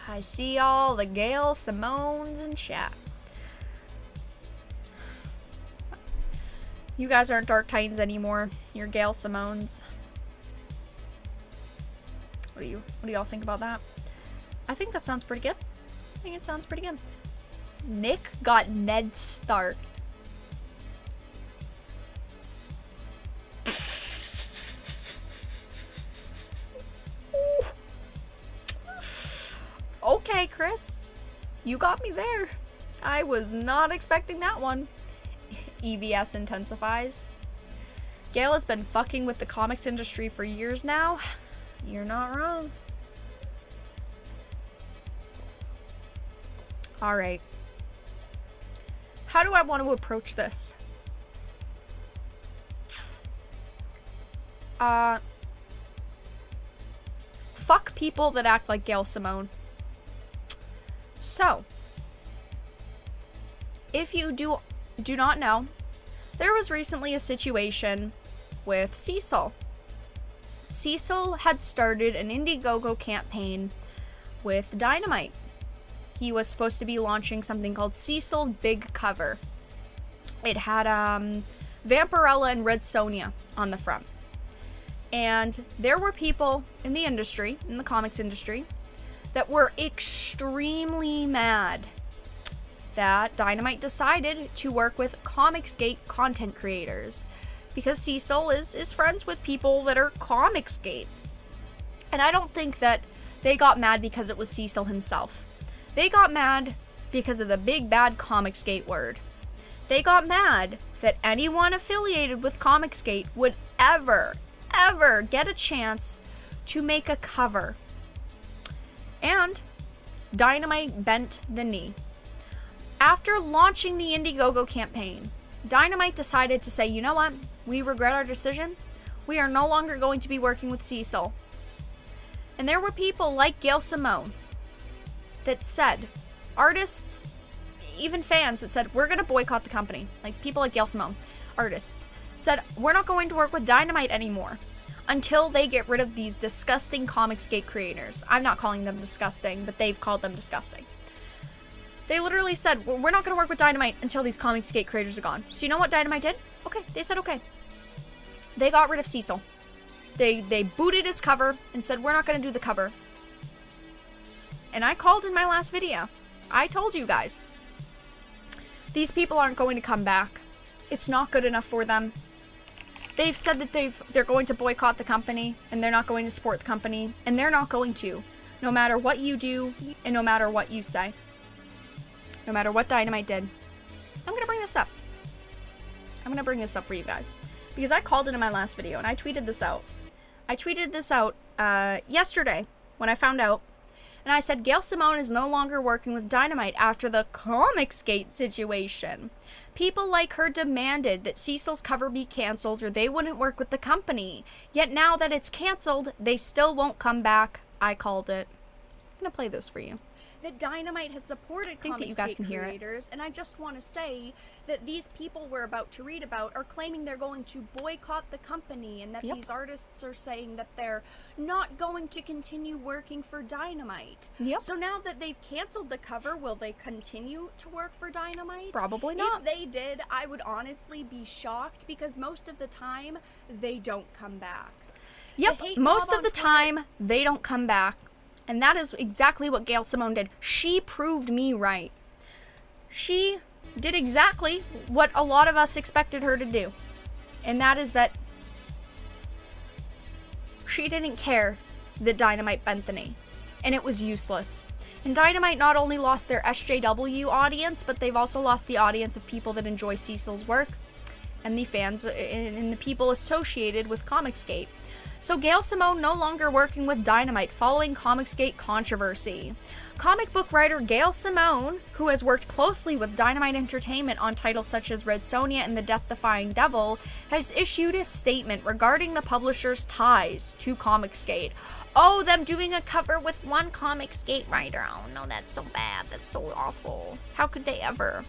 I see all the Gail Simones in chat. You guys aren't Dark Titans anymore. You're Gail Simones. What do y'all think about that? I think that sounds pretty good. I think it sounds pretty good. Nick got Ned Stark. Okay, Chris. You got me there. I was not expecting that one. EVS intensifies. Gail has been fucking with the comics industry for years now. You're not wrong. Alright. How do I want to approach this? Fuck people that act like Gail Simone. So, if you do not know, there was recently a situation with Cecil. Cecil had started an Indiegogo campaign with Dynamite. He was supposed to be launching something called Cecil's Big Cover. It had Vampirella and Red Sonja on the front. And there were people in the industry, in the comics industry, that were extremely mad that Dynamite decided to work with Comicsgate content creators, because Cecil is friends with people that are Comicsgate. And I don't think that they got mad because it was Cecil himself. They got mad because of the big bad Comicsgate word. They got mad that anyone affiliated with Comicsgate would ever get a chance to make a cover. And Dynamite bent the knee. After launching the Indiegogo campaign, Dynamite decided to say, you know what? We regret our decision. We are no longer going to be working with Cecil. And there were people like Gail Simone that said, artists, even fans that said, we're going to boycott the company. Like people like Gail Simone, artists, said, we're not going to work with Dynamite anymore until they get rid of these disgusting Comicsgate creators. I'm not calling them disgusting, but they've called them disgusting. They literally said, well, we're not going to work with Dynamite until these Comicsgate creators are gone. So you know what Dynamite did? Okay, they said okay. They got rid of Cecil. They booted his cover and said, we're not going to do the cover. And I called in my last video. I told you guys. These people aren't going to come back. It's not good enough for them. They've said that they're going to boycott the company, and they're not going to support the company, and they're not going to, no matter what you do, and no matter what you say. No matter what Dynamite did. I'm gonna bring this up. I'm gonna bring this up for you guys. Because I called it in my last video, and I tweeted this out. I tweeted this out yesterday, when I found out, and I said, Gail Simone is no longer working with Dynamite after the Comicsgate situation. People like her demanded that Cecil's cover be canceled or they wouldn't work with the company. Yet now that it's canceled, they still won't come back. I called it. I'm gonna play this for you. That Dynamite has supported Comicsgate creators, and I just want to say that these people we're about to read about are claiming they're going to boycott the company, and that these artists are saying that they're not going to continue working for Dynamite. So now that they've canceled the cover, will they continue to work for Dynamite? Probably not. If they did, I would honestly be shocked, because most of the time, they don't come back. Most of the time, they don't come back. And that is exactly what Gail Simone did. She proved me right. She did exactly what a lot of us expected her to do. And that is that she didn't care that Dynamite bent the knee. And it was useless. And Dynamite not only lost their SJW audience, but they've also lost the audience of people that enjoy Cecil's work. And the fans and the people associated with Comicsgate. So Gail Simone no longer working with Dynamite following Comicsgate controversy. Comic book writer Gail Simone, who has worked closely with Dynamite Entertainment on titles such as Red Sonja and The Death-Defying Devil, has issued a statement regarding the publisher's ties to Comicsgate. Oh, them doing a cover with one Comicsgate writer. Oh no, that's so bad. That's so awful. How could they ever?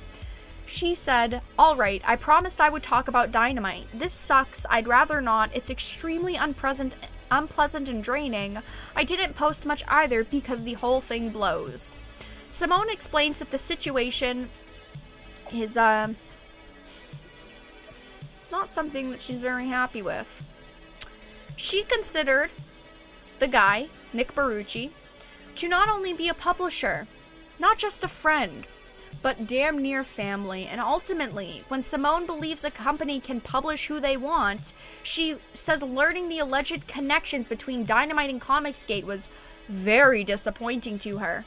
She said, alright, I promised I would talk about Dynamite. This sucks, I'd rather not, it's extremely unpleasant and draining. I didn't post much either because the whole thing blows. Simone explains that the situation is, it's not something that she's very happy with. She considered the guy, Nick Barucci, to not only be a publisher, not just a friend, but damn near family. And ultimately, when Simone believes a company can publish who they want, she says learning the alleged connections between Dynamite and Comicsgate was very disappointing to her.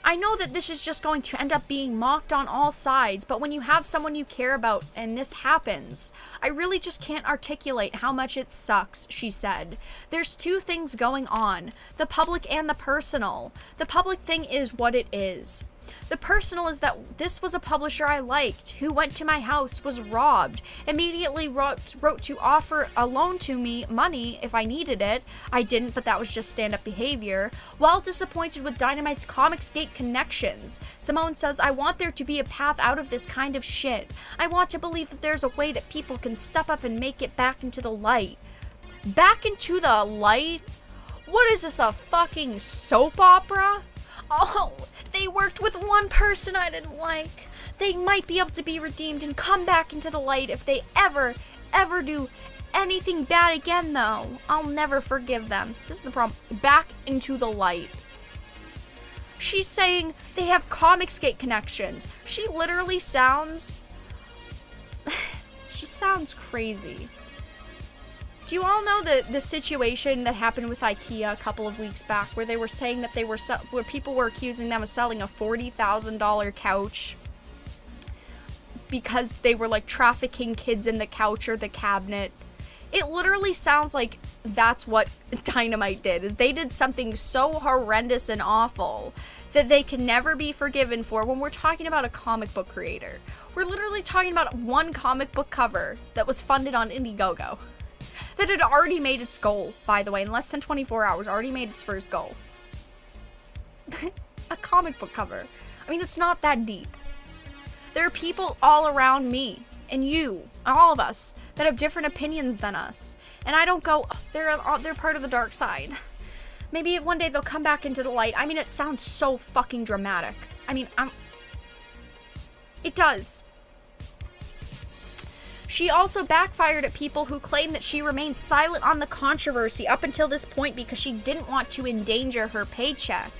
I know that this is just going to end up being mocked on all sides, but when you have someone you care about and this happens, I really just can't articulate how much it sucks, she said. There's two things going on, the public and the personal. The public thing is what it is. The personal is that this was a publisher I liked, who went to my house, was robbed, immediately wrote to offer a loan to me money if I needed it. I didn't, but that was just stand-up behavior. While disappointed with Dynamite's Comicsgate connections, Simone says, I want there to be a path out of this kind of shit. I want to believe that there's a way that people can step up and make it back into the light. Back into the light? What is this, a fucking soap opera? Oh, they worked with one person I didn't like. They might be able to be redeemed and come back into the light if they ever do anything bad again, though. I'll never forgive them. This is the problem. Back into the light. She's saying they have Comicsgate connections. She literally sounds... she sounds crazy. Do you all know the situation that happened with IKEA a couple of weeks back, where they were saying that they were where people were accusing them of selling a $40,000 couch because they were like trafficking kids in the couch or the cabinet? It literally sounds like that's what Dynamite did. Is they did something so horrendous and awful that they can never be forgiven for when we're talking about a comic book creator. We're literally talking about one comic book cover that was funded on Indiegogo. That had already made its goal, by the way, in less than 24 hours, already made its first goal. A comic book cover. I mean, it's not that deep. There are people all around me, and you, all of us, that have different opinions than us. And I don't go, oh, they're part of the dark side. Maybe one day they'll come back into the light. I mean, it sounds so fucking dramatic. I mean, it does. She also backfired at people who claim that she remained silent on the controversy up until this point because she didn't want to endanger her paycheck.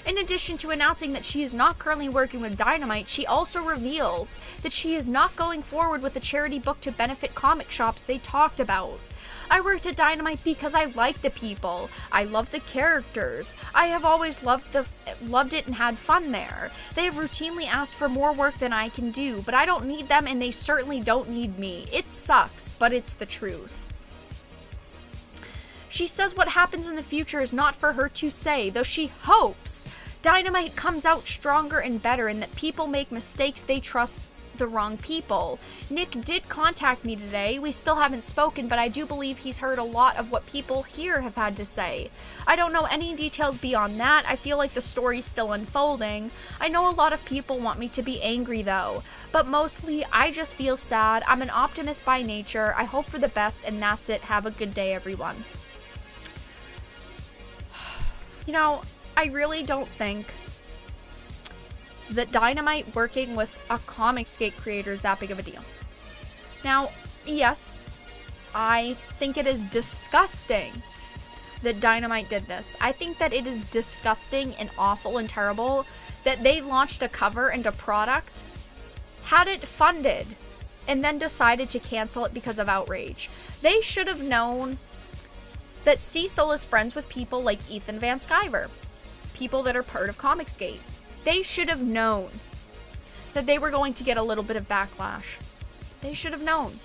In addition to announcing that she is not currently working with Dynamite, she also reveals that she is not going forward with a charity book to benefit comic shops they talked about. I worked at Dynamite because I like the people. I love the characters. I have always loved it and had fun there. They have routinely asked for more work than I can do, but I don't need them and they certainly don't need me. It sucks, but it's the truth. She says what happens in the future is not for her to say, though she hopes Dynamite comes out stronger and better and that people make mistakes they trust the wrong people. Nick did contact me today. We still haven't spoken, but I do believe he's heard a lot of what people here have had to say. I don't know any details beyond that. I feel like the story's still unfolding. I know a lot of people want me to be angry though, but mostly I just feel sad. I'm an optimist by nature. I hope for the best, and that's it. Have a good day, everyone. You know, I really don't think that Dynamite working with a Comicsgate creator is that big of a deal. Now, yes, I think it is disgusting that Dynamite did this. I think that it is disgusting and awful and terrible that they launched a cover and a product, had it funded, and then decided to cancel it because of outrage. They should have known that Cecil is friends with people like Ethan Van Sciver, people that are part of Comicsgate. They should have known that they were going to get a little bit of backlash. They should have known.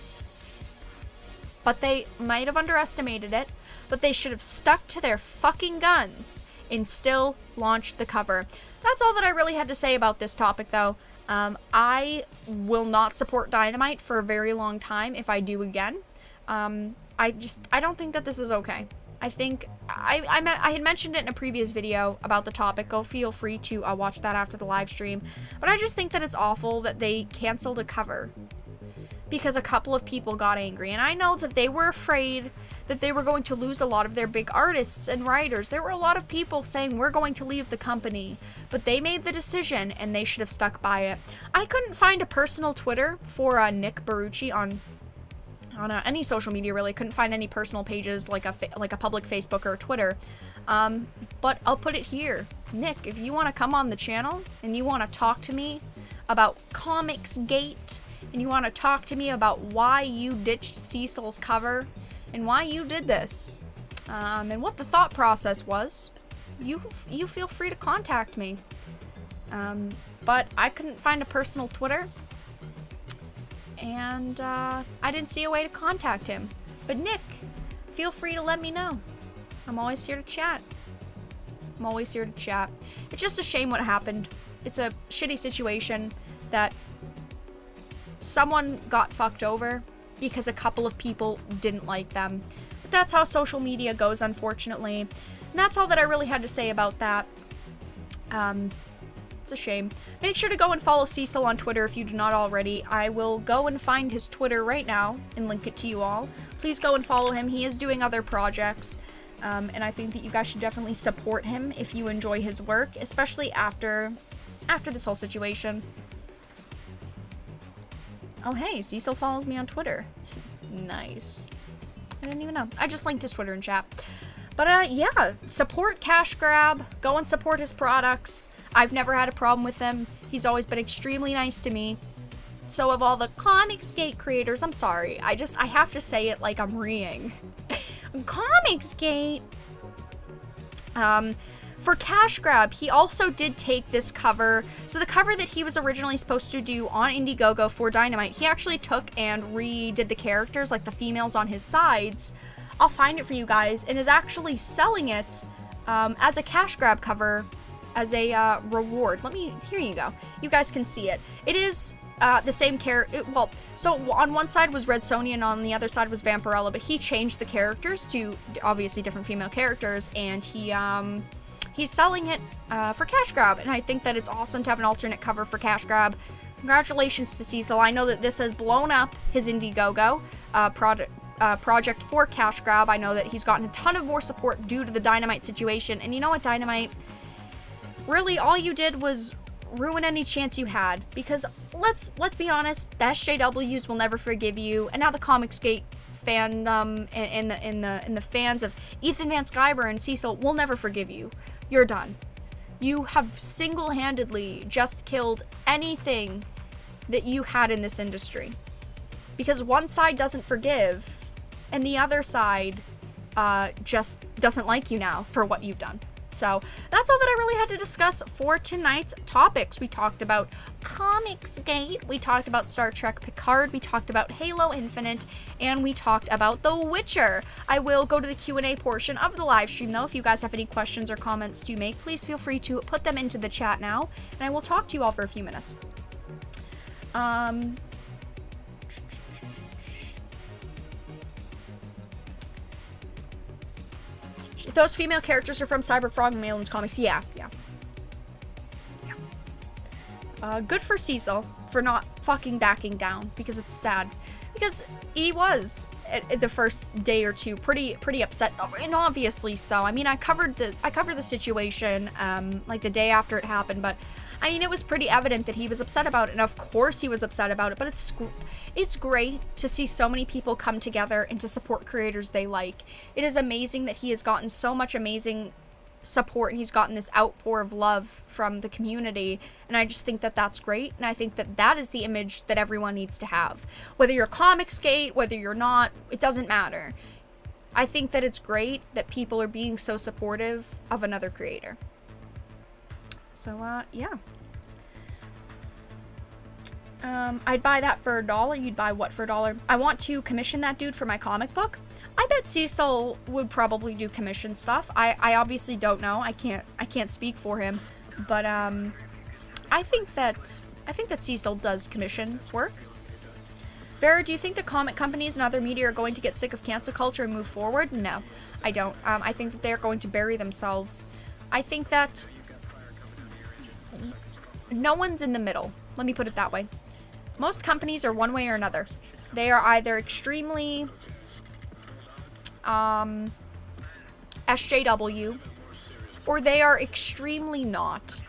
But they might have underestimated it, but they should have stuck to their fucking guns and still launched the cover. That's all that I really had to say about this topic, though. I will not support Dynamite for a very long time if I do again. I don't think that this is okay. I think I had mentioned it in a previous video about the topic. Go feel free to watch that after the live stream. But I just think that it's awful that they canceled a cover because a couple of people got angry. And I know that they were afraid that they were going to lose a lot of their big artists and writers. There were a lot of people saying we're going to leave the company. But they made the decision and they should have stuck by it. I couldn't find a personal Twitter for Nick Barucci on any social media, really. Couldn't find any personal pages like a public Facebook or Twitter. But I'll put it here. Nick, if you want to come on the channel and you want to talk to me about Comicsgate and you want to talk to me about why you ditched Cecil's cover and why you did this and what the thought process was, you feel free to contact me. But I couldn't find a personal Twitter. And I didn't see a way to contact him. But Nick, feel free to let me know. I'm always here to chat. It's just a shame what happened. It's a shitty situation that someone got fucked over because a couple of people didn't like them. But that's how social media goes, unfortunately. And that's all that I really had to say about that. It's a shame. Make sure to go and follow Cecil on Twitter if you do not already. I will go and find his Twitter right now and link it to you all. Please go and follow him. He is doing other projects. And I think that you guys should definitely support him if you enjoy his work, especially after this whole situation. Oh, hey, Cecil follows me on Twitter. Nice. I didn't even know. I just linked his Twitter in chat. But, yeah, support Cash Grab. Go and support his products. I've never had a problem with him. He's always been extremely nice to me. So of all the Comicsgate creators, I'm sorry. I have to say it like I'm reeing. Comicsgate! For Cash Grab, he also did take this cover. So the cover that he was originally supposed to do on Indiegogo for Dynamite, he actually took and redid the characters, like the females on his sides. I'll find it for you guys, and is actually selling it as a Cash Grab cover as a reward. Here you go. You guys can see it. It is the same character. Well, so on one side was Red Sonja and on the other side was Vampirella, but he changed the characters to obviously different female characters, and he's selling it for Cash Grab, and I think that it's awesome to have an alternate cover for Cash Grab. Congratulations to Cecil. I know that this has blown up his Indiegogo project for Cash Grab. I know that he's gotten a ton of more support due to the Dynamite situation, and you know what, Dynamite? Really, all you did was ruin any chance you had, because let's be honest, the SJWs will never forgive you, and now the Comicsgate fandom and the fans of Ethan Van Sciver and Cecil will never forgive you. You're done. You have single-handedly just killed anything that you had in this industry. Because one side doesn't forgive, and the other side just doesn't like you now for what you've done. So that's all that I really had to discuss for tonight's topics. We talked about Comicsgate, we talked about Star Trek Picard, we talked about Halo Infinite, and we talked about The Witcher. I will go to the Q&A portion of the live stream though. If you guys have any questions or comments to make, please feel free to put them into the chat now, and I will talk to you all for a few minutes. Those female characters are from Cyberfrog and Malin's comics. Yeah. Good for Cecil for not fucking backing down, because it's sad. Because he was, at the first day or two, pretty upset, and obviously so. I mean, I covered the situation, like the day after it happened, but I mean, it was pretty evident that he was upset about it, and of course he was upset about it, but it's great to see so many people come together and to support creators they like. It is amazing that he has gotten so much amazing support, and he's gotten this outpour of love from the community, and I just think that that's great, and I think that that is the image that everyone needs to have. Whether you're Comicsgate, whether you're not, it doesn't matter. I think that it's great that people are being so supportive of another creator. So, yeah. I'd buy that for $1. You'd buy what for $1? I want to commission that dude for my comic book. I bet Cecil would probably do commission stuff. I obviously don't know. I can't speak for him, but I think that Cecil does commission work. Vera, do you think the comic companies and other media are going to get sick of cancel culture and move forward? No, I don't. I think that they're going to bury themselves. I think that no one's in the middle. Let me put it that way. Most companies are one way or another. They are either extremely SJW, or they are extremely not.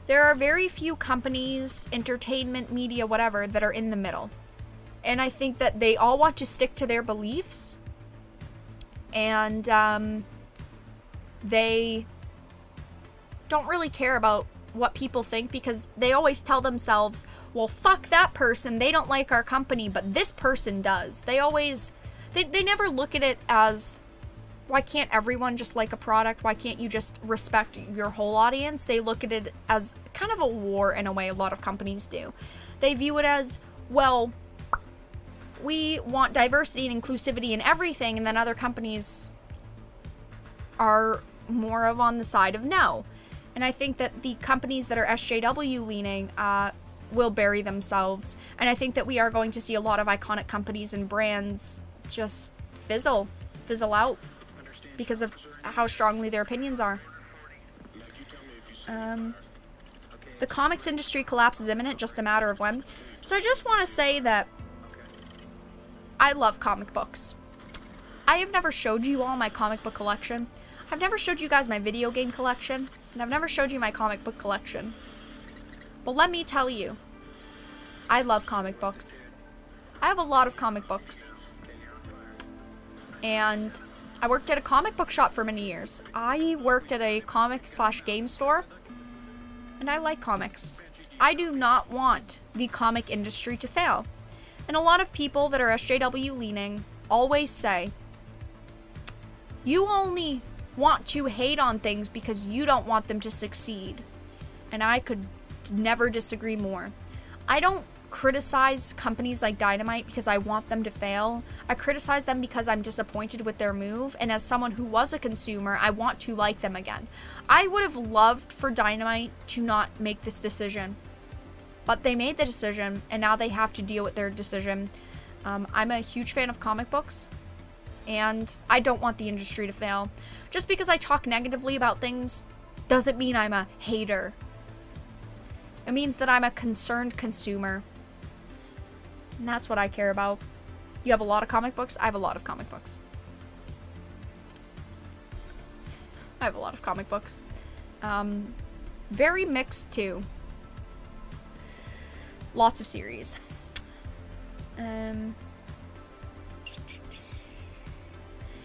There are very few companies, entertainment, media, whatever, that are in the middle. And I think that they all want to stick to their beliefs, and they don't really care about what people think, because they always tell themselves, well, fuck that person, they don't like our company, but this person does. They never look at it as, why can't everyone just like a product? Why can't you just respect your whole audience? They look at it as kind of a war in a way, a lot of companies do. They view it as, well, we want diversity and inclusivity in everything, and then other companies are more of on the side of no. And I think that the companies that are SJW leaning will bury themselves. And I think that we are going to see a lot of iconic companies and brands just fizzle out because of how strongly their opinions are. The comics industry collapse is imminent, just a matter of when. So I just want to say that I love comic books. I have never showed you all my comic book collection. I've never showed you guys my video game collection, and I've never showed you my comic book collection. But let me tell you, I love comic books. I have a lot of comic books. And I worked at a comic book shop for many years. I worked at a comic/game store, and I like comics. I do not want the comic industry to fail. And a lot of people that are SJW leaning always say, you only want to hate on things because you don't want them to succeed. And I could never disagree more. I don't criticize companies like Dynamite because I want them to fail. I criticize them because I'm disappointed with their move, and as someone who was a consumer, I want to like them again. I would have loved for Dynamite to not make this decision, but they made the decision, and now they have to deal with their decision. I'm a huge fan of comic books, and I don't want the industry to fail. Just because I talk negatively about things doesn't mean I'm a hater. It means that I'm a concerned consumer. And that's what I care about. You have a lot of comic books? I have a lot of comic books. I have a lot of comic books. Very mixed too. Lots of series.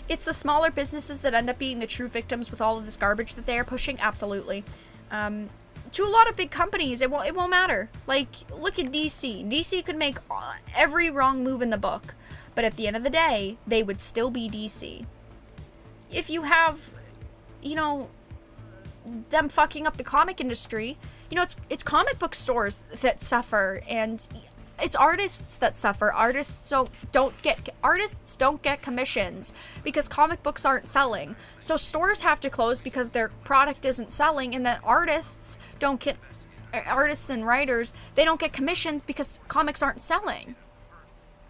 It's the smaller businesses that end up being the true victims with all of this garbage that they are pushing? Absolutely. To a lot of big companies, it won't matter. Like, look at DC. DC could make every wrong move in the book, but at the end of the day, they would still be DC. If you have, you know, them fucking up the comic industry, you know, it's comic book stores that suffer, and it's artists that suffer. Artists don't get commissions because comic books aren't selling. So stores have to close because their product isn't selling, and then artists and writers, they don't get commissions because comics aren't selling.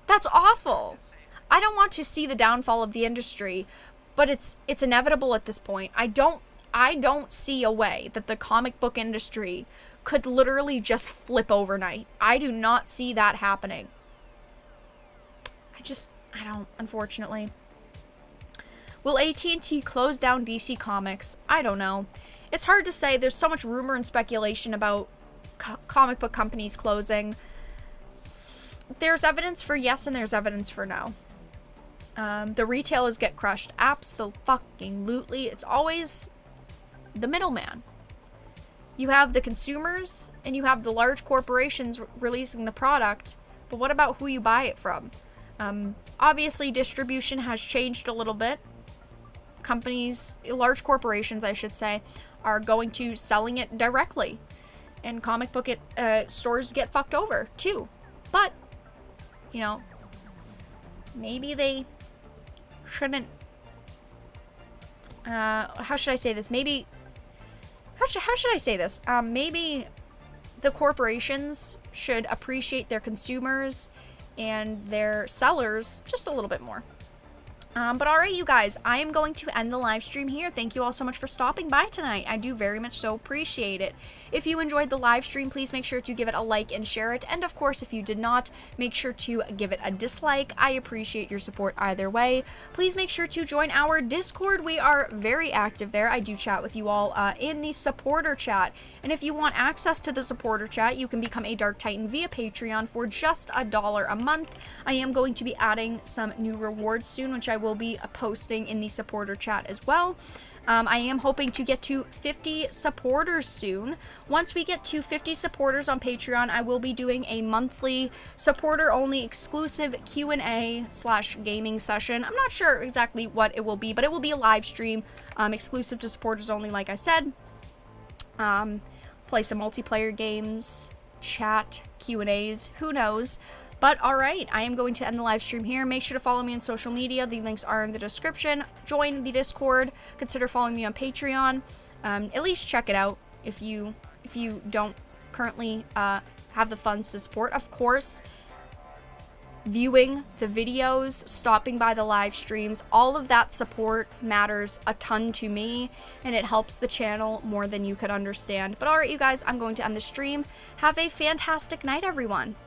That's awful. I don't want to see the downfall of the industry, but it's inevitable at this point. I don't see a way that the comic book industry could literally just flip overnight. I do not see that happening. I don't, unfortunately. Will AT&T close down DC Comics? I don't know. It's hard to say. There's so much rumor and speculation about comic book companies closing. There's evidence for yes and there's evidence for no. The retailers get crushed. Absolutely. It's always the middleman. You have the consumers and you have the large corporations releasing the product, but what about who you buy it from? Obviously, distribution has changed a little bit. Companies, large corporations, I should say, are going to selling it directly, and comic book stores get fucked over too. But, you know, maybe they shouldn't. How should I say this? Maybe. How should I say this? Maybe the corporations should appreciate their consumers and their sellers just a little bit more. But alright, you guys, I am going to end the live stream here. Thank you all so much for stopping by tonight. I do very much so appreciate it. If you enjoyed the live stream, please make sure to give it a like and share it. And of course, if you did not, make sure to give it a dislike. I appreciate your support either way. Please make sure to join our Discord. We are very active there. I do chat with you all in the supporter chat. And if you want access to the supporter chat, you can become a Dark Titan via Patreon for just $1 a month. I am going to be adding some new rewards soon, which I will be posting in the supporter chat as well. I am hoping to get to 50 supporters soon. Once we get to 50 supporters on Patreon, I will be doing a monthly supporter-only exclusive Q&A/gaming session. I'm not sure exactly what it will be, but it will be a live stream exclusive to supporters only, like I said. Play some multiplayer games, chat, Q&As, who knows. But alright, I am going to end the live stream here. Make sure to follow me on social media. The links are in the description. Join the Discord. Consider following me on Patreon. At least check it out if you don't currently have the funds to support. Of course, viewing the videos, stopping by the live streams, all of that support matters a ton to me, and it helps the channel more than you could understand. But alright, you guys, I'm going to end the stream. Have a fantastic night, everyone.